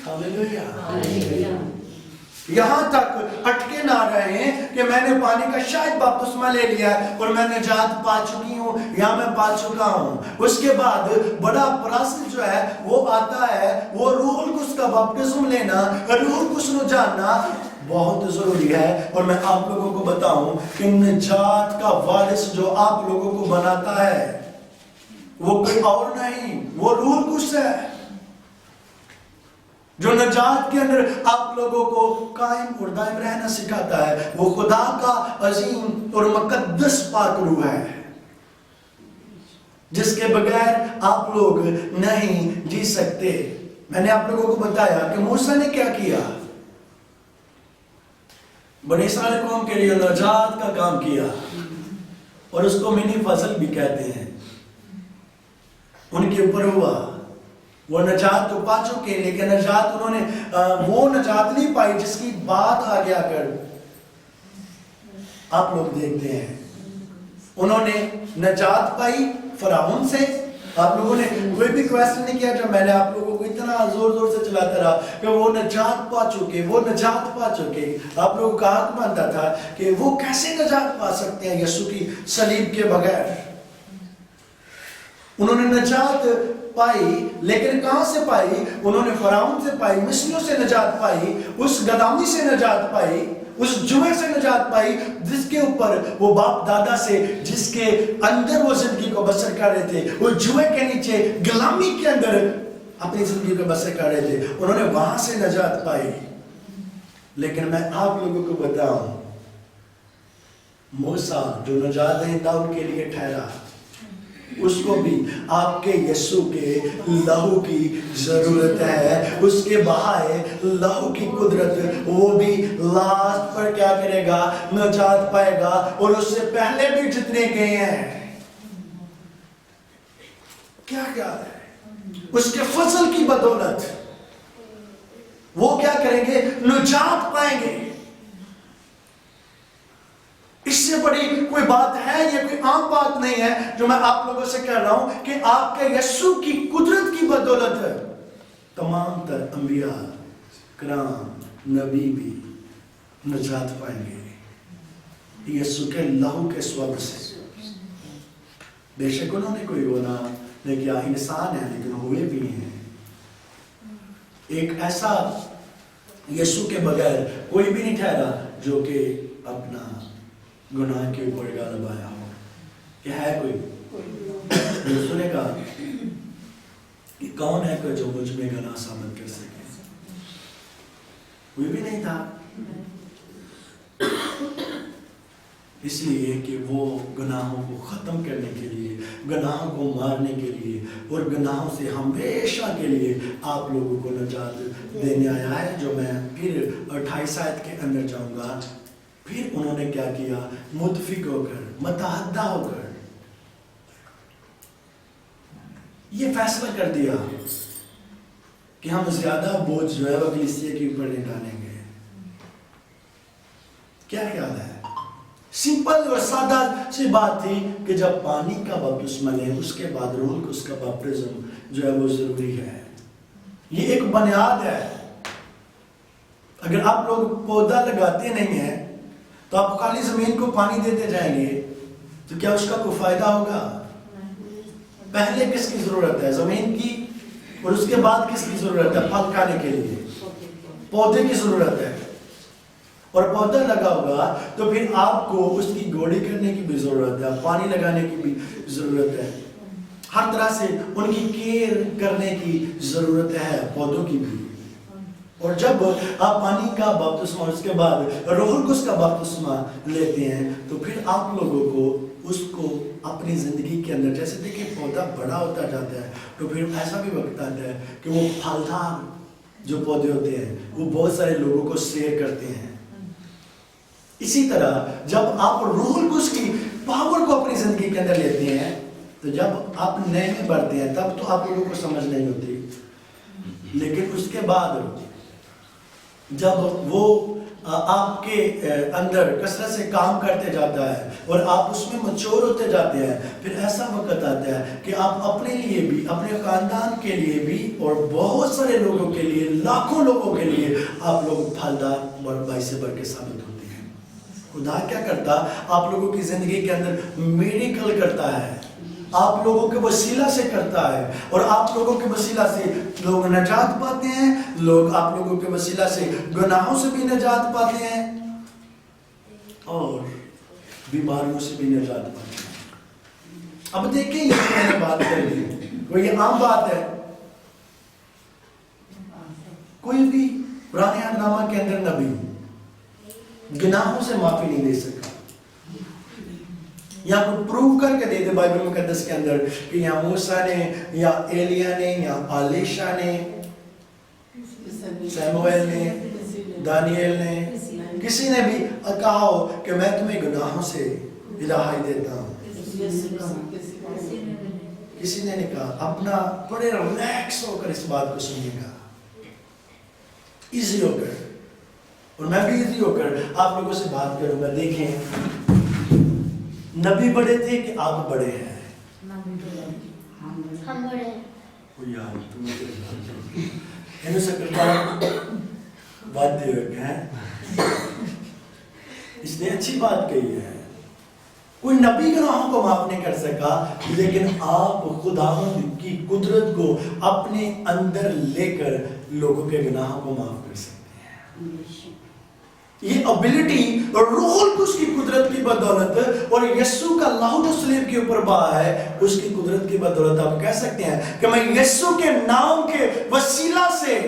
ہاللیلویہ. یہاں تک اٹکے نہ رہے کہ میں نے پانی کا شاید بپتسمہ لے لیا اور میں نجات پا چکی ہوں یا میں پا چکا ہوں. اس کے بعد بڑا پروسیس جو ہے وہ آتا ہے, وہ روح القدس کا بپتسم لینا, روح القدس کو جاننا بہت ضروری ہے. اور میں آپ لوگوں کو بتاؤں کہ نجات کا وارث جو آپ لوگوں کو بناتا ہے وہ کوئی اور نہیں, وہ روح القدس ہے جو نجات کے اندر آپ لوگوں کو قائم اور دائم رہنا سکھاتا ہے. وہ خدا کا عظیم اور مقدس پاک روح ہے جس کے بغیر آپ لوگ نہیں جی سکتے. میں نے آپ لوگوں کو بتایا کہ موسیٰ نے کیا کیا, بنی اسرائیل قوم کے لیے نجات کا کام کیا, اور اس کو منی فضل بھی کہتے ہیں. ان کے اوپر ہوا, وہ نجات تو پا چکے, لیکن نجات انہوں نے وہ نجات نہیں پائی جس کی بات آگے آ کر آپ لوگ دیکھتے ہیں. انہوں نے نجات پائی فرعون سے. آپ لوگوں نے کوئی بھی کویسچن نہیں کیا جب میں نے آپ لوگوں کو اتنا زور زور سے چلاتا رہا کہ وہ نجات پا چکے, وہ نجات پا چکے. آپ لوگوں کا حق بنتا تھا کہ وہ کیسے نجات پا سکتے ہیں یسوع کی صلیب کے بغیر. انہوں نے نجات پائی, لیکن کہاں سے پائی؟ انہوں نے فرعون سے پائی, مصریوں سے نجات پائی, اس غلامی سے نجات پائی, اس جوے سے نجات پائی جس کے اوپر وہ باپ دادا سے, جس کے اندر وہ زندگی کو بسر کر رہے تھے, وہ جوے کے نیچے غلامی کے اندر اپنی زندگی کو بسر کر رہے تھے. انہوں نے وہاں سے نجات پائی. لیکن میں آپ لوگوں کو بتاؤں, موسیٰ جو نجات دہندہ ان کے لیے ٹھہرا, اس کو بھی آپ کے یسوع کے لہو کی ضرورت ہے. اس کے بہائے لہو کی قدرت, وہ بھی لاسٹ پر کیا کرے گا؟ نجات پائے گا. اور اس سے پہلے بھی جتنے گئے ہیں کیا کیا ہے, اس کے فضل کی بدولت وہ کیا کریں گے؟ نجات پائیں گے. اس سے بڑی کوئی بات ہے, یہ کوئی عام بات نہیں ہے جو میں آپ لوگوں سے کہہ رہا ہوں کہ آپ کے یسوع کی قدرت کی بدولت تمام تر انبیاء کرام نبی بھی نجات پائیں گے یسوع کے لہو کے سبب سے. بے شک انہوں نے کوئی گناہ نہیں کیا, انسان ہے لیکن ہوئے بھی ہیں. ایک ایسا یسوع کے بغیر کوئی بھی نہیں ٹھہرا جو کہ اپنا گناہ کے اوپر غالب آیا ہو. کہ ہے کوئی؟ یسوع نے کہا کہ کون ہے کہ جو مجھ میں گناہ ثابت کر سکے؟ کوئی بھی نہیں تھا. اس لیے کہ وہ گناہوں کو ختم کرنے کے لیے, گناہوں کو مارنے کے لیے اور گناہوں سے ہمیشہ کے لیے آپ لوگوں کو نجات دینے آیا ہے. جو میں پھر 28 آیت کے اندر جاؤں گا. پھر انہوں نے کیا کیا؟ متفق ہو کر, متحدہ ہو کر یہ فیصلہ کر دیا کہ ہم زیادہ بوجھ جو ہے وہ کلیسیا کے اوپر نہیں ڈالیں گے. کیا خیال ہے؟ سمپل اور سادہ سی بات تھی کہ جب پانی کا بپتسمہ لیں اس کے بعد روح القدس کا بپتسم جو ہے وہ ضروری ہے. یہ ایک بنیاد ہے. اگر آپ لوگ پودا لگاتے نہیں ہیں تو آپ خالی زمین کو پانی دیتے جائیں گے تو کیا اس کا کوئی فائدہ ہوگا؟ پہلے کس کی ضرورت ہے؟ زمین کی. اور اس کے بعد کس کی ضرورت ہے؟ پھل کھانے کے لیے پودے کی ضرورت ہے. اور پودا لگا ہوگا تو پھر آپ کو اس کی گوڑی کرنے کی بھی ضرورت ہے, پانی لگانے کی بھی ضرورت ہے, ہر طرح سے ان کی کیئر کرنے کی ضرورت ہے, پودوں کی بھی. اور جب آپ پانی کا بپتسمہ اور اس کے بعد روح القدس کا بپتسمہ لیتے ہیں تو پھر آپ لوگوں کو اس کو اپنی زندگی کے اندر, جیسے دیکھیں پودا بڑا ہوتا جاتا ہے تو پھر ایسا بھی وقت آتا ہے کہ وہ پھلدار جو پودے ہوتے ہیں وہ بہت سارے لوگوں کو سیر کرتے ہیں. اسی طرح جب آپ روح القدس کی پاور کو اپنی زندگی کے اندر لیتے ہیں تو جب آپ نئے میں بڑھتے ہیں تب تو آپ لوگوں کو سمجھ نہیں ہوتی, لیکن اس کے بعد جب وہ آپ کے اندر کثرت سے کام کرتے جاتا ہے اور آپ اس میں مچور ہوتے جاتے ہیں, پھر ایسا وقت آتا ہے کہ آپ اپنے لیے بھی, اپنے خاندان کے لیے بھی اور بہت سارے لوگوں کے لیے, لاکھوں لوگوں کے لیے آپ لوگ پھلدار اور باعث برکت ثابت ہوتے ہیں. خدا کیا کرتا, آپ لوگوں کی زندگی کے اندر میریکل کرتا ہے, آپ لوگوں کے وسیلہ سے کرتا ہے, اور آپ لوگوں کے وسیلہ سے لوگ نجات پاتے ہیں, لوگ آپ لوگوں کے وسیلہ سے گناہوں سے بھی نجات پاتے ہیں اور بیماریوں سے بھی نجات پاتے ہیں. اب دیکھیں یہ میں نے بات کر دی, وہ یہ عام بات ہے, کوئی بھی پرانے عہد نامہ کے اندر نبی گناہوں سے معافی نہیں دے سکا. یا کوئی پروو کر کے دے دے بائبل مقدس کے اندر کہ یا موسیٰ نے یا ایلیاہ نے یا علیشہ نے, سیموئیل نے, دانیل نے, کسی نے بھی کہا ہو کہ میں تمہیں گناہوں سے رہائی دیتا ہوں. کسی نے نہیں کہا. اپنا بڑے ریلیکس ہو کر اس بات کو سنیے گا, ایزی ہو کر, اور میں بھی ایزی ہو کر آپ لوگوں سے بات کروں گا. دیکھیں نبی بڑے تھے کہ آپ بڑے ہیں؟ ہم بڑے ہیں. بات اس نے اچھی بات کہی ہے. کوئی نبی گناہوں کو معاف نہیں کر سکا, لیکن آپ خداوند کی قدرت کو اپنے اندر لے کر لوگوں کے گناہوں کو معاف کر سکتے ہیں. یہ ابیلٹی اور روح القدس کی قدرت کی بدولت اور یسوع کا لاہو تسلیم کے اوپر بہا ہے, اس کی قدرت کی بدولت آپ کہہ سکتے ہیں کہ میں یسوع کے نام کے وسیلہ سے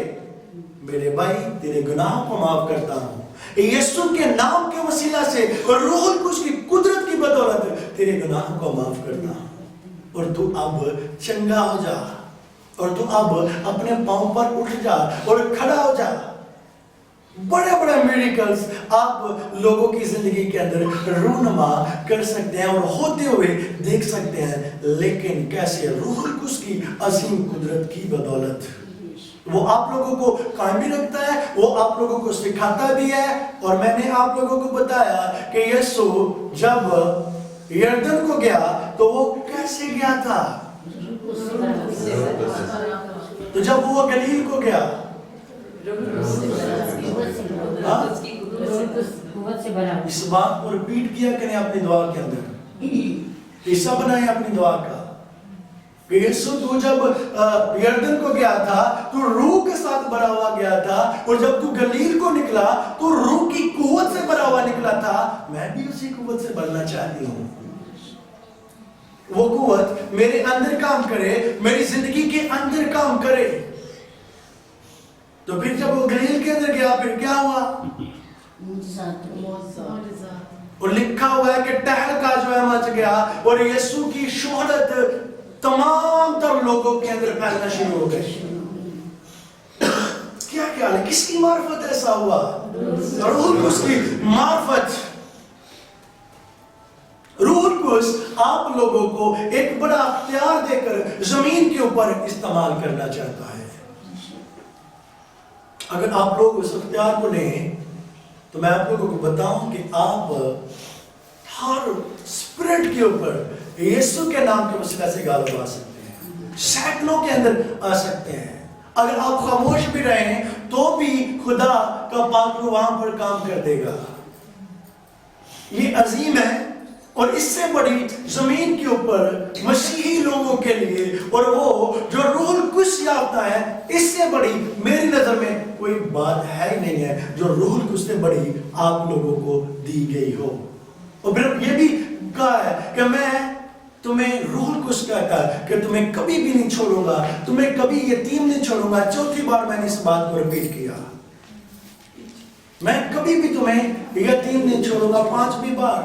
میرے بھائی تیرے گناہوں کو معاف کرتا ہوں. یسوع کے نام کے وسیلہ سے اور روح القدس کی قدرت کی بدولت تیرے گناہوں کو معاف کرتا ہوں, اور تو اب چنگا ہو جا, اور تو اب اپنے پاؤں پر اٹھ جا اور کھڑا ہو جا. بڑے بڑے میریکلز آپ لوگوں کی زندگی کے اندر رونما کر سکتے ہیں اور ہوتے ہوئے دیکھ سکتے ہیں, لیکن کیسے؟ روح القدس کی عظیم قدرت کی بدولت. وہ آپ لوگوں کو قائم بھی رکھتا ہے, وہ آپ لوگوں کو سکھاتا بھی ہے. اور میں نے آپ لوگوں کو بتایا کہ یسوع جب یردن کو گیا تو وہ کیسے گیا تھا, تو جب وہ گلیل کو گیا اس بات کو ریپیٹ کیا کریں اپنی دعا کے اندر, حصہ بنائیں اپنی دعا کا کہ یسوع تو جب یردن کو گیا تھا تو روح کے ساتھ بھرا ہوا گیا تھا, اور جب تو گلیل کو نکلا تو روح کی قوت سے بھرا ہوا نکلا تھا. میں بھی اسی قوت سے بھرنا چاہتی ہوں. وہ قوت میرے اندر کام کرے, میری زندگی کے اندر کام کرے. تو پھر جب وہ گلیل کے اندر گیا پھر کیا ہوا؟ اور لکھا ہوا ہے کہ تہلکہ جو ہے مچ گیا, اور یسوع کی شہرت تمام تر لوگوں کے اندر پھیلنا شروع ہو گئی. کیا خیال ہے کس کی معرفت ایسا ہوا؟ روح القدس کی معرفت. روح القدس آپ لوگوں کو ایک بڑا اختیار دے کر زمین کے اوپر استعمال کرنا چاہتا ہے. اگر آپ لوگ اس اختیار کو لیں تو میں آپ لوگوں کو بتاؤں کہ آپ ہر اسپرٹ کے اوپر یسوع کے نام کے وسیلہ سے غالب آ سکتے ہیں، سینکڑوں کے اندر آ سکتے ہیں۔ اگر آپ خاموش بھی رہیں تو بھی خدا کا پاک روح وہاں پر کام کر دے گا۔ یہ عظیم ہے، اور اس سے بڑی زمین کے اوپر مسیحی لوگوں کے لیے اور وہ جو روح القدس یافتہ ہے، اس سے بڑی میری نظر میں کوئی بات ہے ہی نہیں ہے جو روح القدس سے بڑی آپ لوگوں کو دی گئی ہو۔ اور پھر یہ بھی کہا ہے کہ میں تمہیں روح القدس کہتا ہے کہ تمہیں کبھی بھی نہیں چھوڑوں گا، تمہیں کبھی یتیم نہیں چھوڑوں گا۔ چوتھی بار میں نے اس بات کو ریپیٹ کیا، میں کبھی بھی تمہیں یتیم نہیں چھوڑوں گا، 5ویں بار،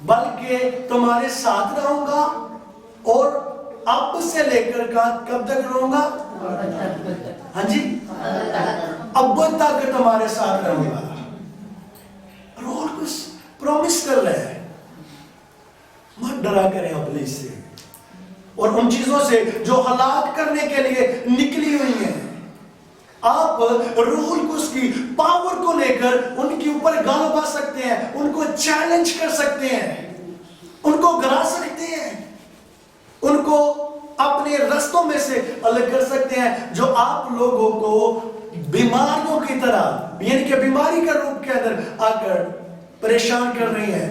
بلکہ تمہارے ساتھ رہوں گا، اور اب سے لے کر کب تک رہوں گا؟ ہاں جی، اب تک تمہارے ساتھ رہوں گا۔ روح القدس پرومس کر رہے ہیں، مت ڈرا کریں ابلیس سے اور ان چیزوں سے جو ہلاک کرنے کے لیے نکلی ہوئی ہیں۔ آپ روح القدس کی پاور کو لے کر ان کے اوپر غالب آ سکتے ہیں، ان کو چیلنج کر سکتے ہیں، ان کو گرا سکتے ہیں، ان کو اپنے رستوں میں سے الگ کر سکتے ہیں جو آپ لوگوں کو بیماریوں کی طرح، یعنی کہ بیماری کا روپ کے اندر آ کر پریشان کر رہی ہیں۔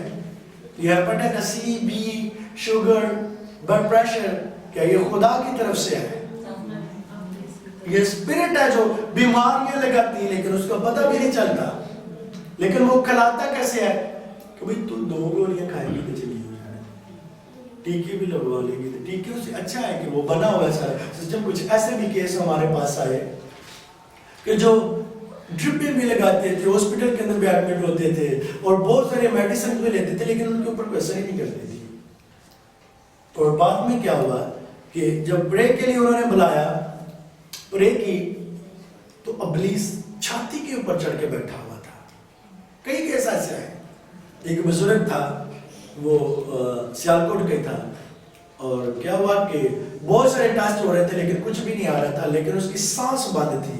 یہ hepatitis C, B, sugar, blood pressure, کیا یہ خدا کی طرف سے ہے؟ یہ اسپرٹ ہے جو بیماریاں لگاتی ہے لیکن اس کا پتہ بھی نہیں چلتا، لیکن وہ کھلاتا کیسے ہے کہ بھئی تو 2 گولیاں کھائیں گی تو چلی ہو جائے، ٹیکے بھی لگوا لیں گے، ٹیکے سے اچھا ہے کہ وہ بنا ہوا ہے سارا سسٹم۔ کچھ ایسے بھی کیس ہمارے پاس آئے کہ جو ڈرپیں بھی لگاتے تھے، ہاسپٹل کے اندر بھی ایڈمٹ ہوتے تھے اور بہت سارے میڈیسن بھی لیتے تھے، لیکن ان کے اوپر کوئی اثر ہی نہیں کرتی تھی۔ اور بعد میں کیا ہوا کہ جب بریک کے لیے انہوں نے بلایا، پرے کی، تو ابلیس چھاتی کے اوپر چڑھ کے بیٹھا ہوا تھا۔ کئی کیس ایسے ہیں۔ ایک بزرگ تھا، وہ سیالکوٹ کا تھا، اور کیا ہوا کہ بہت سارے ٹیسٹ ہو رہے تھے لیکن کچھ بھی نہیں آ رہا تھا، لیکن اس کی سانس بند تھی۔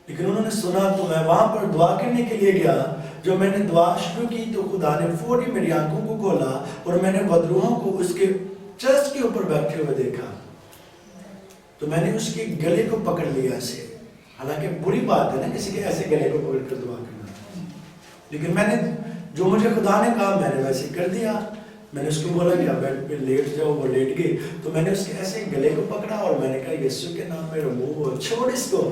لیکن انہوں نے سنا تو میں وہاں پر دعا کرنے کے لیے گیا۔ جو میں نے دعا شروع کی تو خدا نے فوری میری آنکھوں کو کھولا اور میں نے بدروحوں کو اس کے چیسٹ کے اوپر بیٹھے ہوئے دیکھا۔ تو میں نے اس کے گلے کو پکڑ لیا اسے، حالانکہ بری بات ہے نا کسی کے ایسے گلے کو پکڑ کر دعا کرنا، لیکن میں نے جو مجھے خدا نے کہا میں نے ویسے کر دیا۔ میں نے اس کو بولا کہ بیڈ پہ لیٹ جاؤ، وہ لیٹ گئی۔ تو میں نے اس کے ایسے گلے کو پکڑا اور میں نے کہا یسوع کے نام میں رمو، چھوڑ اس کو۔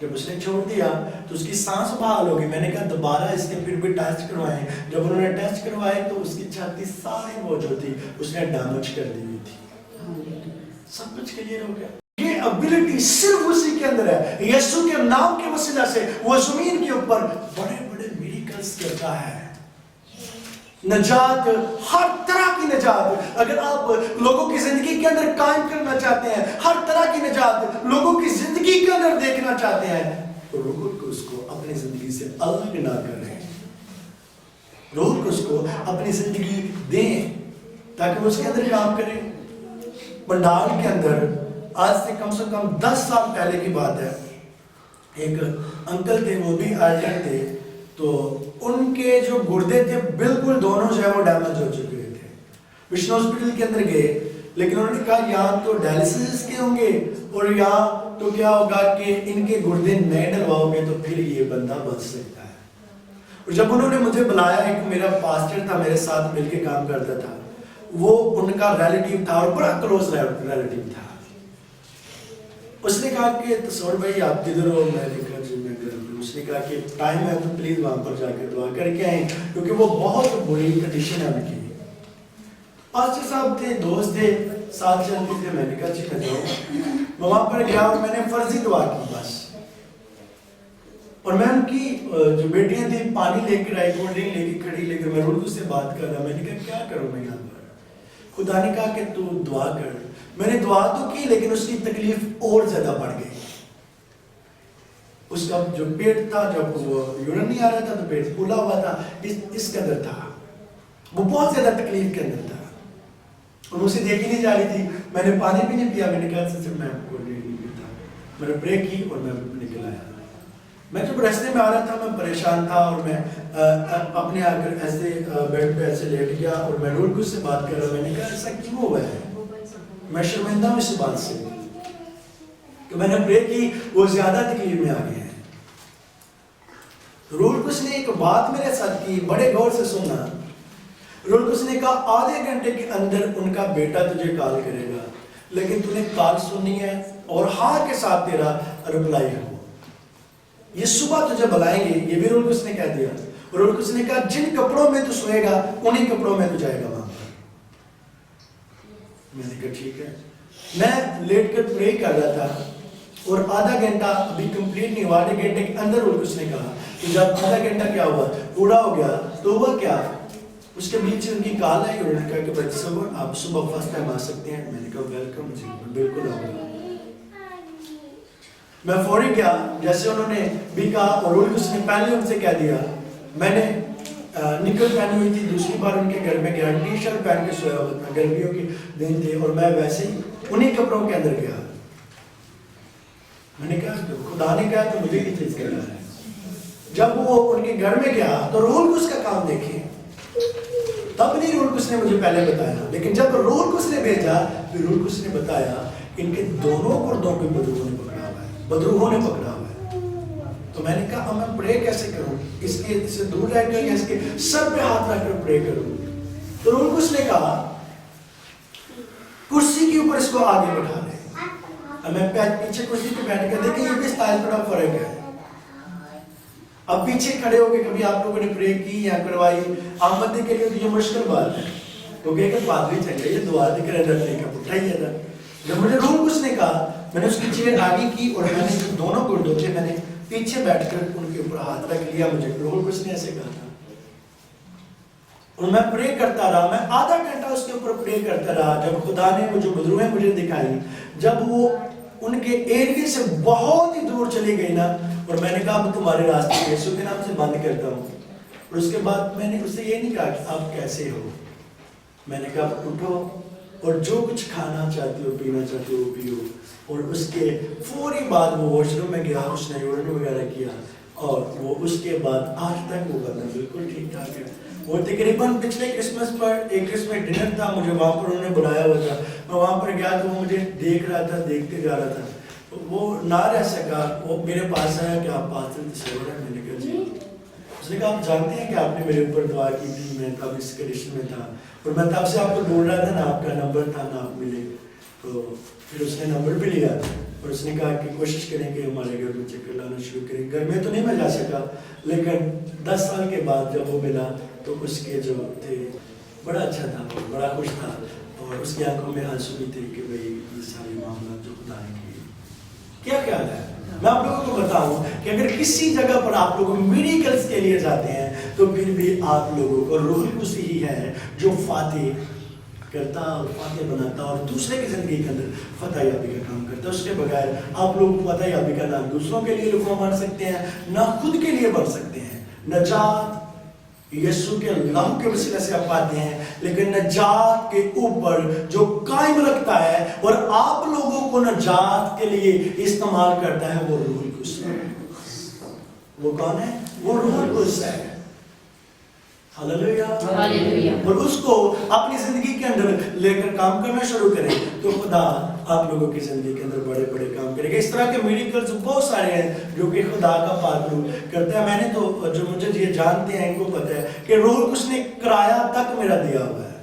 جب اس نے چھوڑ دیا تو اس کی سانس بحال ہو گئی۔ میں نے کہا دوبارہ اس کے پھر بھی ٹیسٹ کروائیں۔ جب انہوں نے ٹیسٹ کروائے تو اس کی چھاتی ساری وہ جو تھی اس نے ڈیمیج کر دی ہوئی تھی۔ سب کچھ کلیئر ہو گیا۔ یہ ابیلٹی صرف اسی کے اندر ہے۔ یسوع کے نام کے وسیلہ سے وہ زمین کے اوپر بڑے بڑے میریکلز کرتا ہے۔ نجات، ہر طرح کی نجات اگر آپ لوگوں کی زندگی کے اندر قائم کرنا چاہتے ہیں، ہر طرح کی نجات لوگوں کی زندگی کے اندر دیکھنا چاہتے ہیں، تو روح القدس کو اپنی زندگی سے الگ نہ کریں، روح القدس کو اپنی زندگی دیں تاکہ وہ اس کے اندر کام کریں۔ پنڈال کے اندر آج سے کم 10 سال پہلے کی بات ہے، ایک انکل تھے، وہ بھی ایلڈر تھے، تو ان کے جو گردے تھے بالکل دونوں جو ہے وہ ڈیمیج ہو چکے تھے۔ مشن ہاسپٹل کے اندر گئے، لیکن انہوں نے کہا یا تو ڈائلسس کے ہوں گے اور یا تو کیا ہوگا کہ ان کے گردے نئے ڈلواؤ گے تو پھر یہ بندہ بچ سکتا ہے۔ اور جب انہوں نے مجھے بلایا، ایک میرا پاسٹر تھا میرے ساتھ مل کے کام کرتا تھا، وہ ان کا ریلیٹیو تھا اور بڑا کلوز ریلیٹیو تھا۔ اس نے کہا کہ تصور بھائی آپ کدھر ہو؟ میں نے کہا جی میں گھر ہوں۔ اس نے کہا کہ ٹائم ہے تو پلیز وہاں پر جا کے دعا کر کے آئیں، کیونکہ وہ بہت بری کنڈیشن ہے ان کی۔ پاسٹر صاحب تھے، دوست تھے، ساتھ چلتے تھے۔ میں نے کہا جی میں جاؤں۔ میں وہاں پر گیا اور میں نے فرضی دعا کی بس، اور میں ان کی جو بیٹیاں تھیں پانی لے کر آئی، کولڈ ڈرنک لے کے کھڑی، لے کر میں اردو سے بات کر رہا۔ میں نے کہا کیا کروں میں یہاں پر؟ خدا نے کہا کہ تو دعا کر۔ میں نے دعا تو کی لیکن اس کی تکلیف اور زیادہ بڑھ گئی۔ اس کا جو پیٹ تھا، جب وہ یورین نہیں آ رہا تھا تو پیٹ پھولا ہوا تھا، اس قدر تھا، وہ بہت زیادہ تکلیف کے اندر تھا اور مجھ سے دیکھی نہیں جا رہی تھی۔ میں نے پانی بھی نہیں پیا۔ میں نے کہا سر میں کو نہیں پیتا۔ میں نے بریک کی اور میں نکل آیا۔ میں جب راستے میں آ رہا تھا میں پریشان تھا اور میں اپنے آ کر ایسے بیڈ پہ ایسے لیٹ گیا اور میں رول کو سے بات کر رہا. میں نے کہا ایسا کیوں ہوا ہے؟ میں شرمندہ ہوں اس بات سے کہ میں نے پرے کی وہ زیادہ تکلیف میں آ گئے ہیں. رول کس نے ایک بات میرے ساتھ کی, بڑے غور سے سننا. رول کس نے کہا آدھے گھنٹے کے اندر ان کا بیٹا تجھے کال کرے گا, لیکن تو نے کال سننی ہے اور ہاں کے ساتھ تیرا رپلائی ہو. یہ صبح تجھے بلائیں گے, یہ بھی رول کس نے کہہ دیا. رول کس نے کہا جن کپڑوں میں تو سوئے گا انہی کپڑوں میں تو جائے گا وہاں پر. میں نے کہا ٹھیک ہے. میں لیٹ کر پرے کر رہا تھا اور آدھا گھنٹہ ابھی کمپلیٹ نہیں ہوا. آدھے گھنٹے کے اندر رول کس نے کہا کہ جب آدھا گھنٹہ کیا ہوا پورا ہو گیا تو ہوا کیا, اس کے بیچ ان کی کال آئی اور انہوں نے کہا کہ بھائی صبح آپ صبح فرسٹ ٹائم آ سکتے ہیں. میں نے کہا ویلکم جی, بالکل آؤں گا. میں فوری گیا جیسے انہوں نے بھی کہا اور رول کس نے پہلے ان سے کہہ دیا. میں نے نکل پہنی ہوئی تھی, دوسری بار ان کے گھر میں گیا, ٹی شرٹ پہن کے سویا ہوا تھا, گرمیوں کے دن تھے اور میں ویسے ہی انہی کپڑوں کے اندر گیا. میں نے کہا خدا نے کہا تو مجھے یہ چیز کرنا ہے. جب وہ ان کے گھر میں گیا تو رول کس کا کام دیکھیں, تب نہیں رول کس نے مجھے پہلے بتایا, لیکن جب رول کس نے بھیجا پھر رول کس نے بتایا ان کے دونوں مردوں کو بدروہوں نے پکڑا ہوا ہے, بدروہوں نے پکڑا ہوا ہے. تو میں نے کہا اب میں پرے کیسے کروں, اس کے سے دور رہ کر یا اس کے سر پہ ہاتھ رکھ کر پرے کروں. تو رول کس نے کہا کرسی کے اوپر اس کو آگے بٹھا لے. اب میں پیچھے کرسی پہ بیٹھ کر دیکھیں یہ بھی اسٹائل بڑا فرق ہے. اب پیچھے کھڑے ہو کے کبھی آپ لوگوں نے پرے کی یا کروائی آمدنی کے لیے یہ مشکل بات ہے, کیونکہ کہ پادری چل رہی ہے دعا دے کر اندر لے کر اٹھائیے تھا. جب مجھے رول کس نے کہا میں نے اس کی چیئر آگے کی اور میں نے جو دونوں گردوں تھے میں نے پیچھے بیٹھ کر ان کے اوپر ہاتھ رکھ لیا. مجھے رول کس نے ایسے کہا تھا اور میں پرے کرتا رہا. میں آدھا گھنٹہ اس کے اوپر پرے کرتا رہا. جب خدا نے وہ جو بدروہیں مجھے دکھائی, جب وہ ان کے ایریے سے بہت ہی دور چلی گئی نا, اور میں نے کہا اب تمہارے راستے یسوع کے نام سے بند کرتا ہوں. اور اس کے بعد میں نے اس سے یہ نہیں کہا کہ آپ کیسے ہو, میں نے کہا اٹھو اور جو کچھ کھانا چاہتے ہو پینا چاہتے ہو پیو. اور اس کے فوری بعد وہ واش روم میں گیا, اس نے یورین وغیرہ کیا اور وہ اس کے بعد آج تک وہ بدن بالکل ٹھیک ٹھاک ہے. وہ تقریباً پچھلے کرسمس پر ایک کرسمس ڈنر تھا, مجھے وہاں پر انہوں نے بلایا ہوا تھا. میں وہاں پر گیا تو وہ مجھے دیکھ رہا تھا, دیکھتے جا رہا تھا. وہ نہ رہ سکا, وہ میرے پاس آیا کہ آپ پاسٹر تصور ہیں. میں نے کہا جی. اس نے کہا آپ جانتے ہیں کہ آپ نے میرے اوپر دعا کی تھی, میں تب اس کنڈیشن میں تھا اور میں تب سے آپ کو ڈھونڈ رہا تھا, نہ آپ کا نمبر تھا نہ آپ ملے. تو پھر اس نے نمبر بھی لیا اور اس نے کہا کہ کوشش کریں کہ ہمارے گھر میں چکر لانا شروع کریں. گھر میں تو نہیں میں جا سکا, لیکن 10 سال کے بعد جب وہ ملا تو اس کے جو تھے بڑا اچھا تھا, بڑا خوش تھا اور اس کی آنکھوں میں آنسو بھی تھے کہ بھئی یہ سارے معاملات جو خدا نے کیے. کیا خیال ہے, میں آپ لوگوں کو بتاؤں کہ اگر کسی جگہ پر آپ لوگ میریکلز کے لیے جاتے ہیں تو پھر بھی آپ لوگوں کو روح القدس ہی ہے جو فاتح کرتا اور فاتح بناتا اور دوسرے کی زندگی کے اندر فتح یابی کا کام کرتا. اس کے بغیر آپ لوگ فتح یابی کا نام دوسروں کے لیے لقمہ بن سکتے ہیں, نہ خود کے لیے بن سکتے ہیں. نجات یسوع کے لہو کے وسیلے سے آپ پاتے ہیں, لیکن نجات کے اوپر جو قائم رکھتا ہے اور آپ لوگوں کو نجات کے لیے استعمال کرتا ہے وہ روح القدس ہے. وہ کون ہے؟ وہ روح القدس ہے. ہاللیلویہ. اور اس کو اپنی زندگی کے اندر لے کر کام کرنا شروع کریں تو خدا آپ لوگوں کی زندگی کے اندر بڑے بڑے کام کرے گا. اس طرح کے میریکلز بہت سارے ہیں جو کہ خدا کا پاک روح کرتا ہے. میں نے تو جو مجھے یہ جانتے ہیں ان کو پتہ ہے کہ روح القدس نے کرایہ تک میرا دیا ہوا ہے.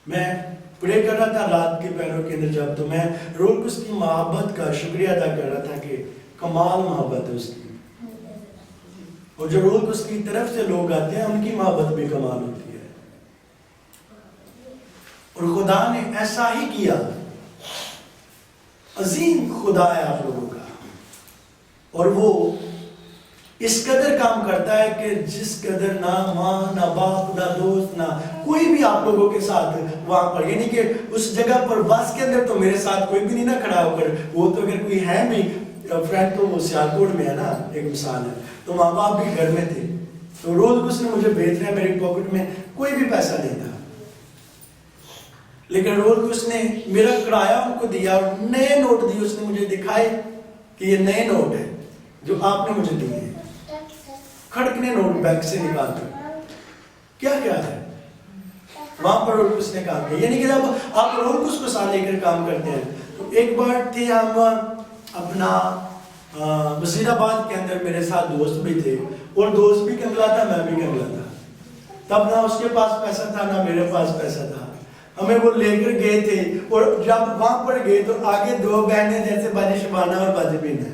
میں پرے کر رہا تھا رات کے پہروں کے اندر جب, تو میں روح القدس کی محبت کا شکریہ ادا کر رہا تھا کہ کمال محبت ہے اس کی, اور جو روح القدس کی طرف سے لوگ آتے ہیں ان کی محبت بھی کمال ہوتی ہے. اور خدا نے ایسا ہی کیا. عظیم خدا ہے آپ لوگوں کا, اور وہ اس قدر کام کرتا ہے کہ جس قدر نہ ماں نہ باپ نہ دوست نہ کوئی بھی آپ لوگوں کے ساتھ وہاں پر, یعنی کہ اس جگہ پر بس کے اندر تو میرے ساتھ کوئی بھی نہیں نہ کھڑا ہو کر, وہ تو اگر کوئی ہے بھی فرینڈ تو وہ سیالکوٹ میں ہے نا, ایک مثال ہے, تو ماں باپ بھی گھر میں تھے تو روز اس نے مجھے بھیج رہا ہے, میری پاکٹ میں کوئی بھی پیسہ نہیں تھا, لیکن روز اس نے میرا کرایہ ان کو دیا اور نئے نوٹ دیے اس نے مجھے دکھائے کہ یہ نئے نوٹ ہیں جو آپ نے مجھے دیے ہیں، کھڑکنے نوٹ بینک سے نکال کر کیا کیا ہے وہاں پر روح القدس نے کام کیا. یعنی کہ جب آپ روح القدس کو ساتھ لے کر کام کرتے ہیں تو ایک بار تھے ہم اپنا وزیر آباد کے اندر، میرے ساتھ دوست بھی تھے اور دوست بھی کنگلا تھا، میں بھی کنگلا تھا. تب نہ اس کے پاس پیسہ تھا نہ میرے پاس پیسہ تھا. ہمیں وہ لے کر گئے تھے اور جب وہاں پر گئے تو آگے دو بہنیں جیسے باجی شبانہ اور باجی بینا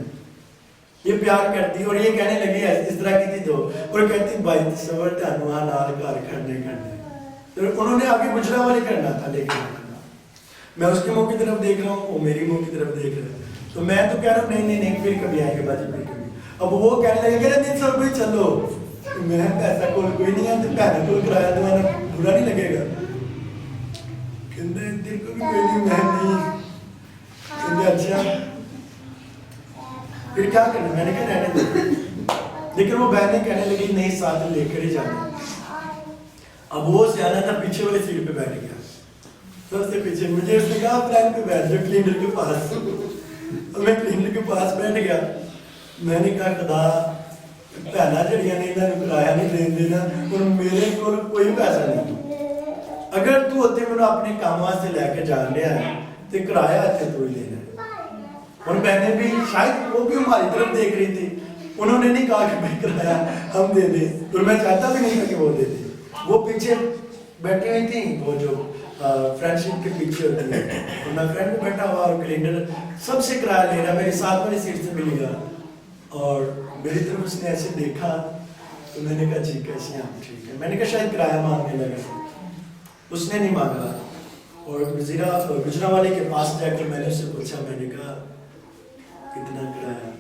یہ پیار کرتی اور یہ کہنے لگی اس طرح کی تھی دو اور کہتی بھائی تصور تنوان نال کار کرنے تو انہوں نے آگے گجرا والے کرنا تھا لیکن میں اس کے منہ کی طرف دیکھ رہا ہوں وہ میری منہ کی طرف دیکھ رہا ہے تو میں تو کہہ رہا ہوں نہیں پھر کبھی آئے گا باجی پھر کبھی. اب وہ کہنے لگے کہ 300 روپئے چلو. میں پیسہ کوئی نہیں ہے تو پہلے کو کرایہ دوانا برا نہیں لگے گا. کہنے دل کو بھی کوئی نہیں میں نہیں. کہنے اچھا پھر کیا کرنا میں نے کہا رہنے دے. لیکن وہ بہنیں کہنے لگی نہیں ساتھ لے کر ہی جانا. اب وہ سیانا تھا پیچھے والی سیٹ پہ بیٹھ گیا سب سے پیچھے. مجھے اس نے کہا فرینڈ پہ بیٹھ جاؤ کلینر کے پاس. میں کلینر کے پاس بیٹھ گیا. میں نے کہا خدا پہلا جڑیاں نے انہوں نے کرایہ نہیں دین دینا اور میرے کو کوئی پیسہ نہیں. اگر تو ہوتے میں اپنے کام سے لے کے جان لیا ہے تو کرایہ اتنے تو ہی لینا. اور بہنیں بھی شاید وہ بھی ہماری طرف دیکھ رہی تھی. انہوں نے نہیں کہا کہ بھائی کرایہ ہم دے دیں اور میں چاہتا بھی نہیں تھا کہ وہ دے دیں. وہ پیچھے بیٹھی ہوئی تھیں وہ جو فرینڈشپ کے پیچھے ہوتی ہے اور میں فرینڈ کو بیٹھا ہوا اور کلینڈر سب سے کرایہ لے رہا. میری ساتھ والی سیٹ سے ملے گا اور میری طرف اس نے ایسے دیکھا تو میں نے کہا ٹھیک ہے ٹھیک ہے. میں نے کہا شاید کرایہ مانگنے لگا. اس نے نہیں مانگا اور گجرا والے کے پاس جا کر میں نے اس سے پوچھا. میں نے کہا کتنا کرایہ؟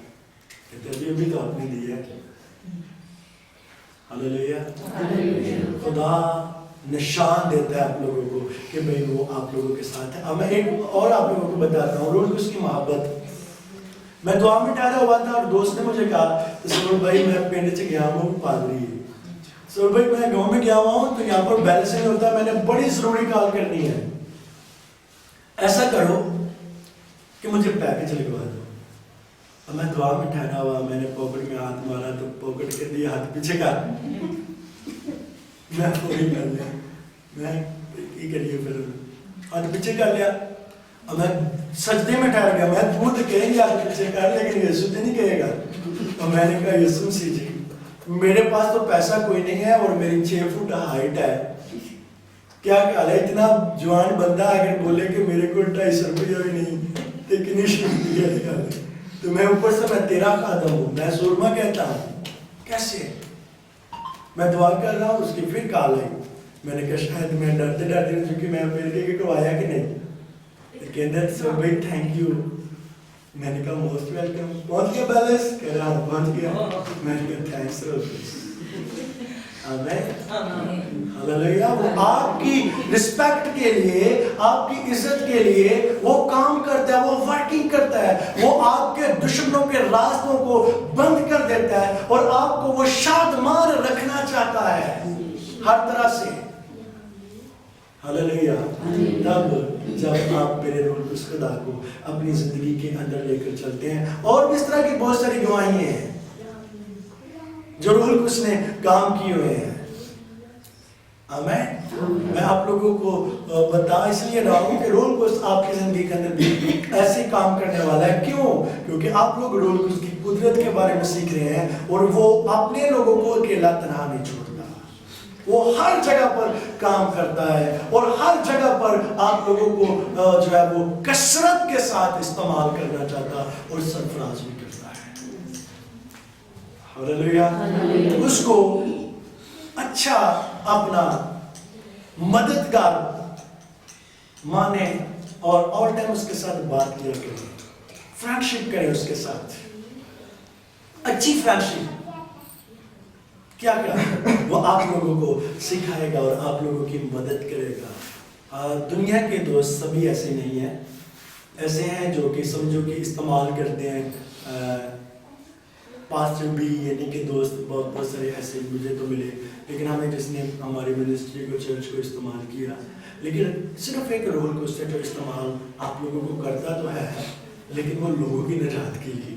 کہتے ابھی تو آپ نے دیا. ہاللیلویہ. خدا نشان دیتا ہے آپ لوگوں کو کہ بھئی وہ آپ لوگوں کے ساتھ ہے. اب میں ایک اور آپ لوگوں کو بتاتا ہوں روح القدس کی محبت. میں دعا میں ٹھہرا ہوا تھا اور دوست نے مجھے کہا سور بھائی میں پنڈ سے گیا ہوں پادری ہے. سور بھائی میں گاؤں میں گیا ہوا ہوں تو یہاں پر بیل سے نہیں ہوتا. میں نے بڑی ضروری کال کرنی ہے. ایسا کرو کہ مجھے پیکج لگوا دو. اب میں دعا میں ٹھہرا ہوا. میں نے پاکٹ میں ہاتھ مارا تو پاکٹ کے لیے ہاتھ پیچھے کر میں پوری کر لیا. میں کی کریے پھر ہاتھ پیچھے کر لیا. اب میں سجدے میں ٹھہر گیا. میں دودھ کہیں گے ہاتھ پیچھے کر لیکن یسوع تو نہیں کہے گا. اور میں نے کہا یسوع مسیح جی میرے پاس تو پیسہ کوئی نہیں ہے اور میری 6 فٹ ہائٹ ہے. کیا خیال ہے اتنا جوان بندہ اگر بولے کہ میرے کو 250 روپیہ بھی نہیں تو کتنی شرمندگی ہے. تو میں اوپر سے میں تیرا خادم ہوں. میں سورما کہتا ہوں کیسے. میں دعا کر رہا ہوں اس کی پھر کال آئی. میں نے کہا شاید میں ڈرتے چونکہ میں میرے کے کروایا کہ نہیں. کہتے سر بھائی تھینک یو. میں نے کہا موسٹ ویلکم. پہنچ گیا بیلنس کہہ رہا پہنچ گیا. میں نے کہا تھینکس ہاللیلویہ. وہ آپ کی رسپیکٹ کے لیے آپ کی عزت کے لیے وہ کام کرتا ہے. وہ ورکنگ کرتا ہے. وہ آپ کے دشمنوں کے راستوں کو بند کر دیتا ہے اور آپ کو وہ شادمان رکھنا چاہتا ہے ہر طرح سے. ہاللیلویہ. تب جب آپ میرے روح القدس خدا کو اپنی زندگی کے اندر لے کر چلتے ہیں. اور اس طرح کی بہت ساری گواہیاں ہیں جو روح القدس نے کام کیے ہوئے ہیں. آمین. میں آپ لوگوں کو بتا اس لیے رہا ہوں کہ روح القدس آپ کی زندگی کے اندر بھی ایسے کام کرنے والا ہے. کیوں؟ کیونکہ آپ لوگ روح القدس کی قدرت کے بارے میں سیکھ رہے ہیں اور وہ اپنے لوگوں کو اکیلا تنہا نہیں چھوڑتا. وہ ہر جگہ پر کام کرتا ہے اور ہر جگہ پر آپ لوگوں کو جو ہے وہ کثرت کے ساتھ استعمال کرنا چاہتا اور سرفراز بھی کرتا ہے. ہاللیلویہ. اس کو اچھا اپنا مددگار مانے اور ٹائم اس کے ساتھ بات کیا کریں. فرینڈشپ کریں اس کے ساتھ. اچھی فرینڈشپ کیا وہ آپ لوگوں کو سکھائے گا اور آپ لوگوں کی مدد کرے گا. دنیا کے دوست سبھی ایسے نہیں ہیں. ایسے ہیں جو کہ سمجھو کہ استعمال کرتے ہیں. پاسٹر بھی یعنی کہ دوست بہت سارے ایسے مجھے تو ملے لیکن ہمیں جس نے ہماری منسٹری کو چرچ کو استعمال کیا. لیکن صرف ایک رول کو جو استعمال آپ لوگوں کو کرتا تو ہے لیکن وہ لوگوں کی نجات کے لیے.